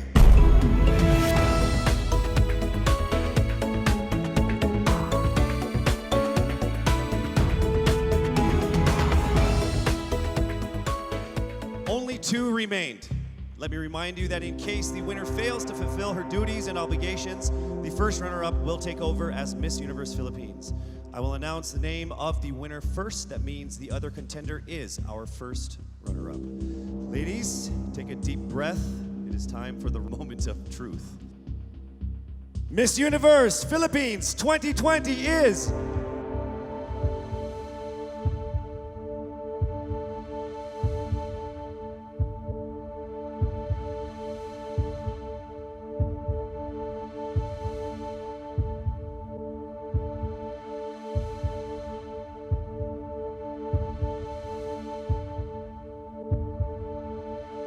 remained. Let me remind you that in case the winner fails to fulfill her duties and obligations, the first runner-up will take over as Miss Universe Philippines. I will announce the name of the winner first. That means the other contender is our first runner-up. Ladies, take a deep breath. It is time for the moment of truth. Miss Universe Philippines 2020 is...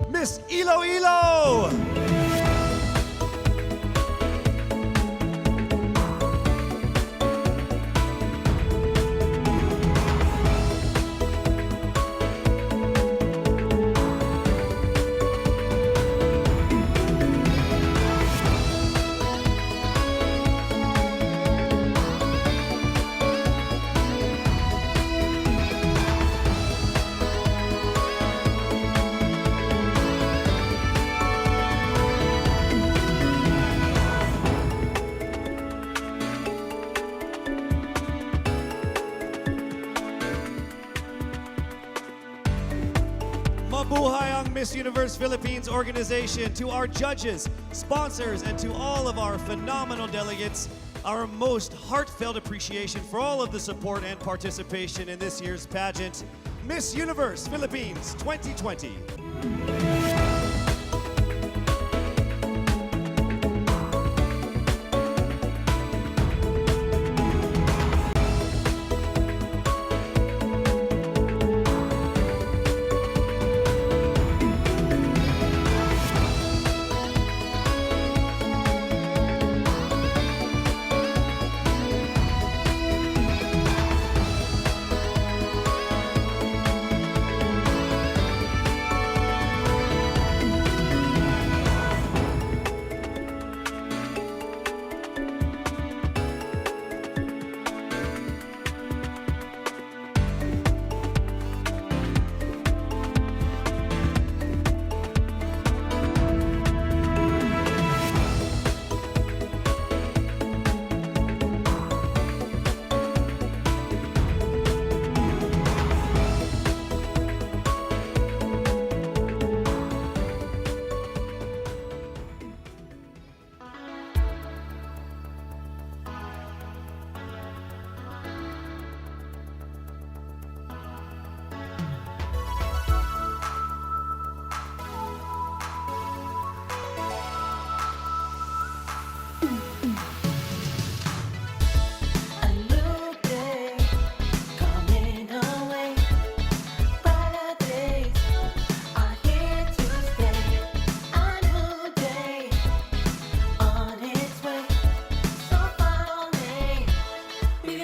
Miss Iloilo! Mabuhay ang Miss Universe Philippines organization. To our judges, sponsors, and to all of our phenomenal delegates, our most heartfelt appreciation for all of the support and participation in this year's pageant, Miss Universe Philippines 2020.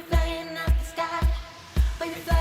Flying up the sky, but you're flying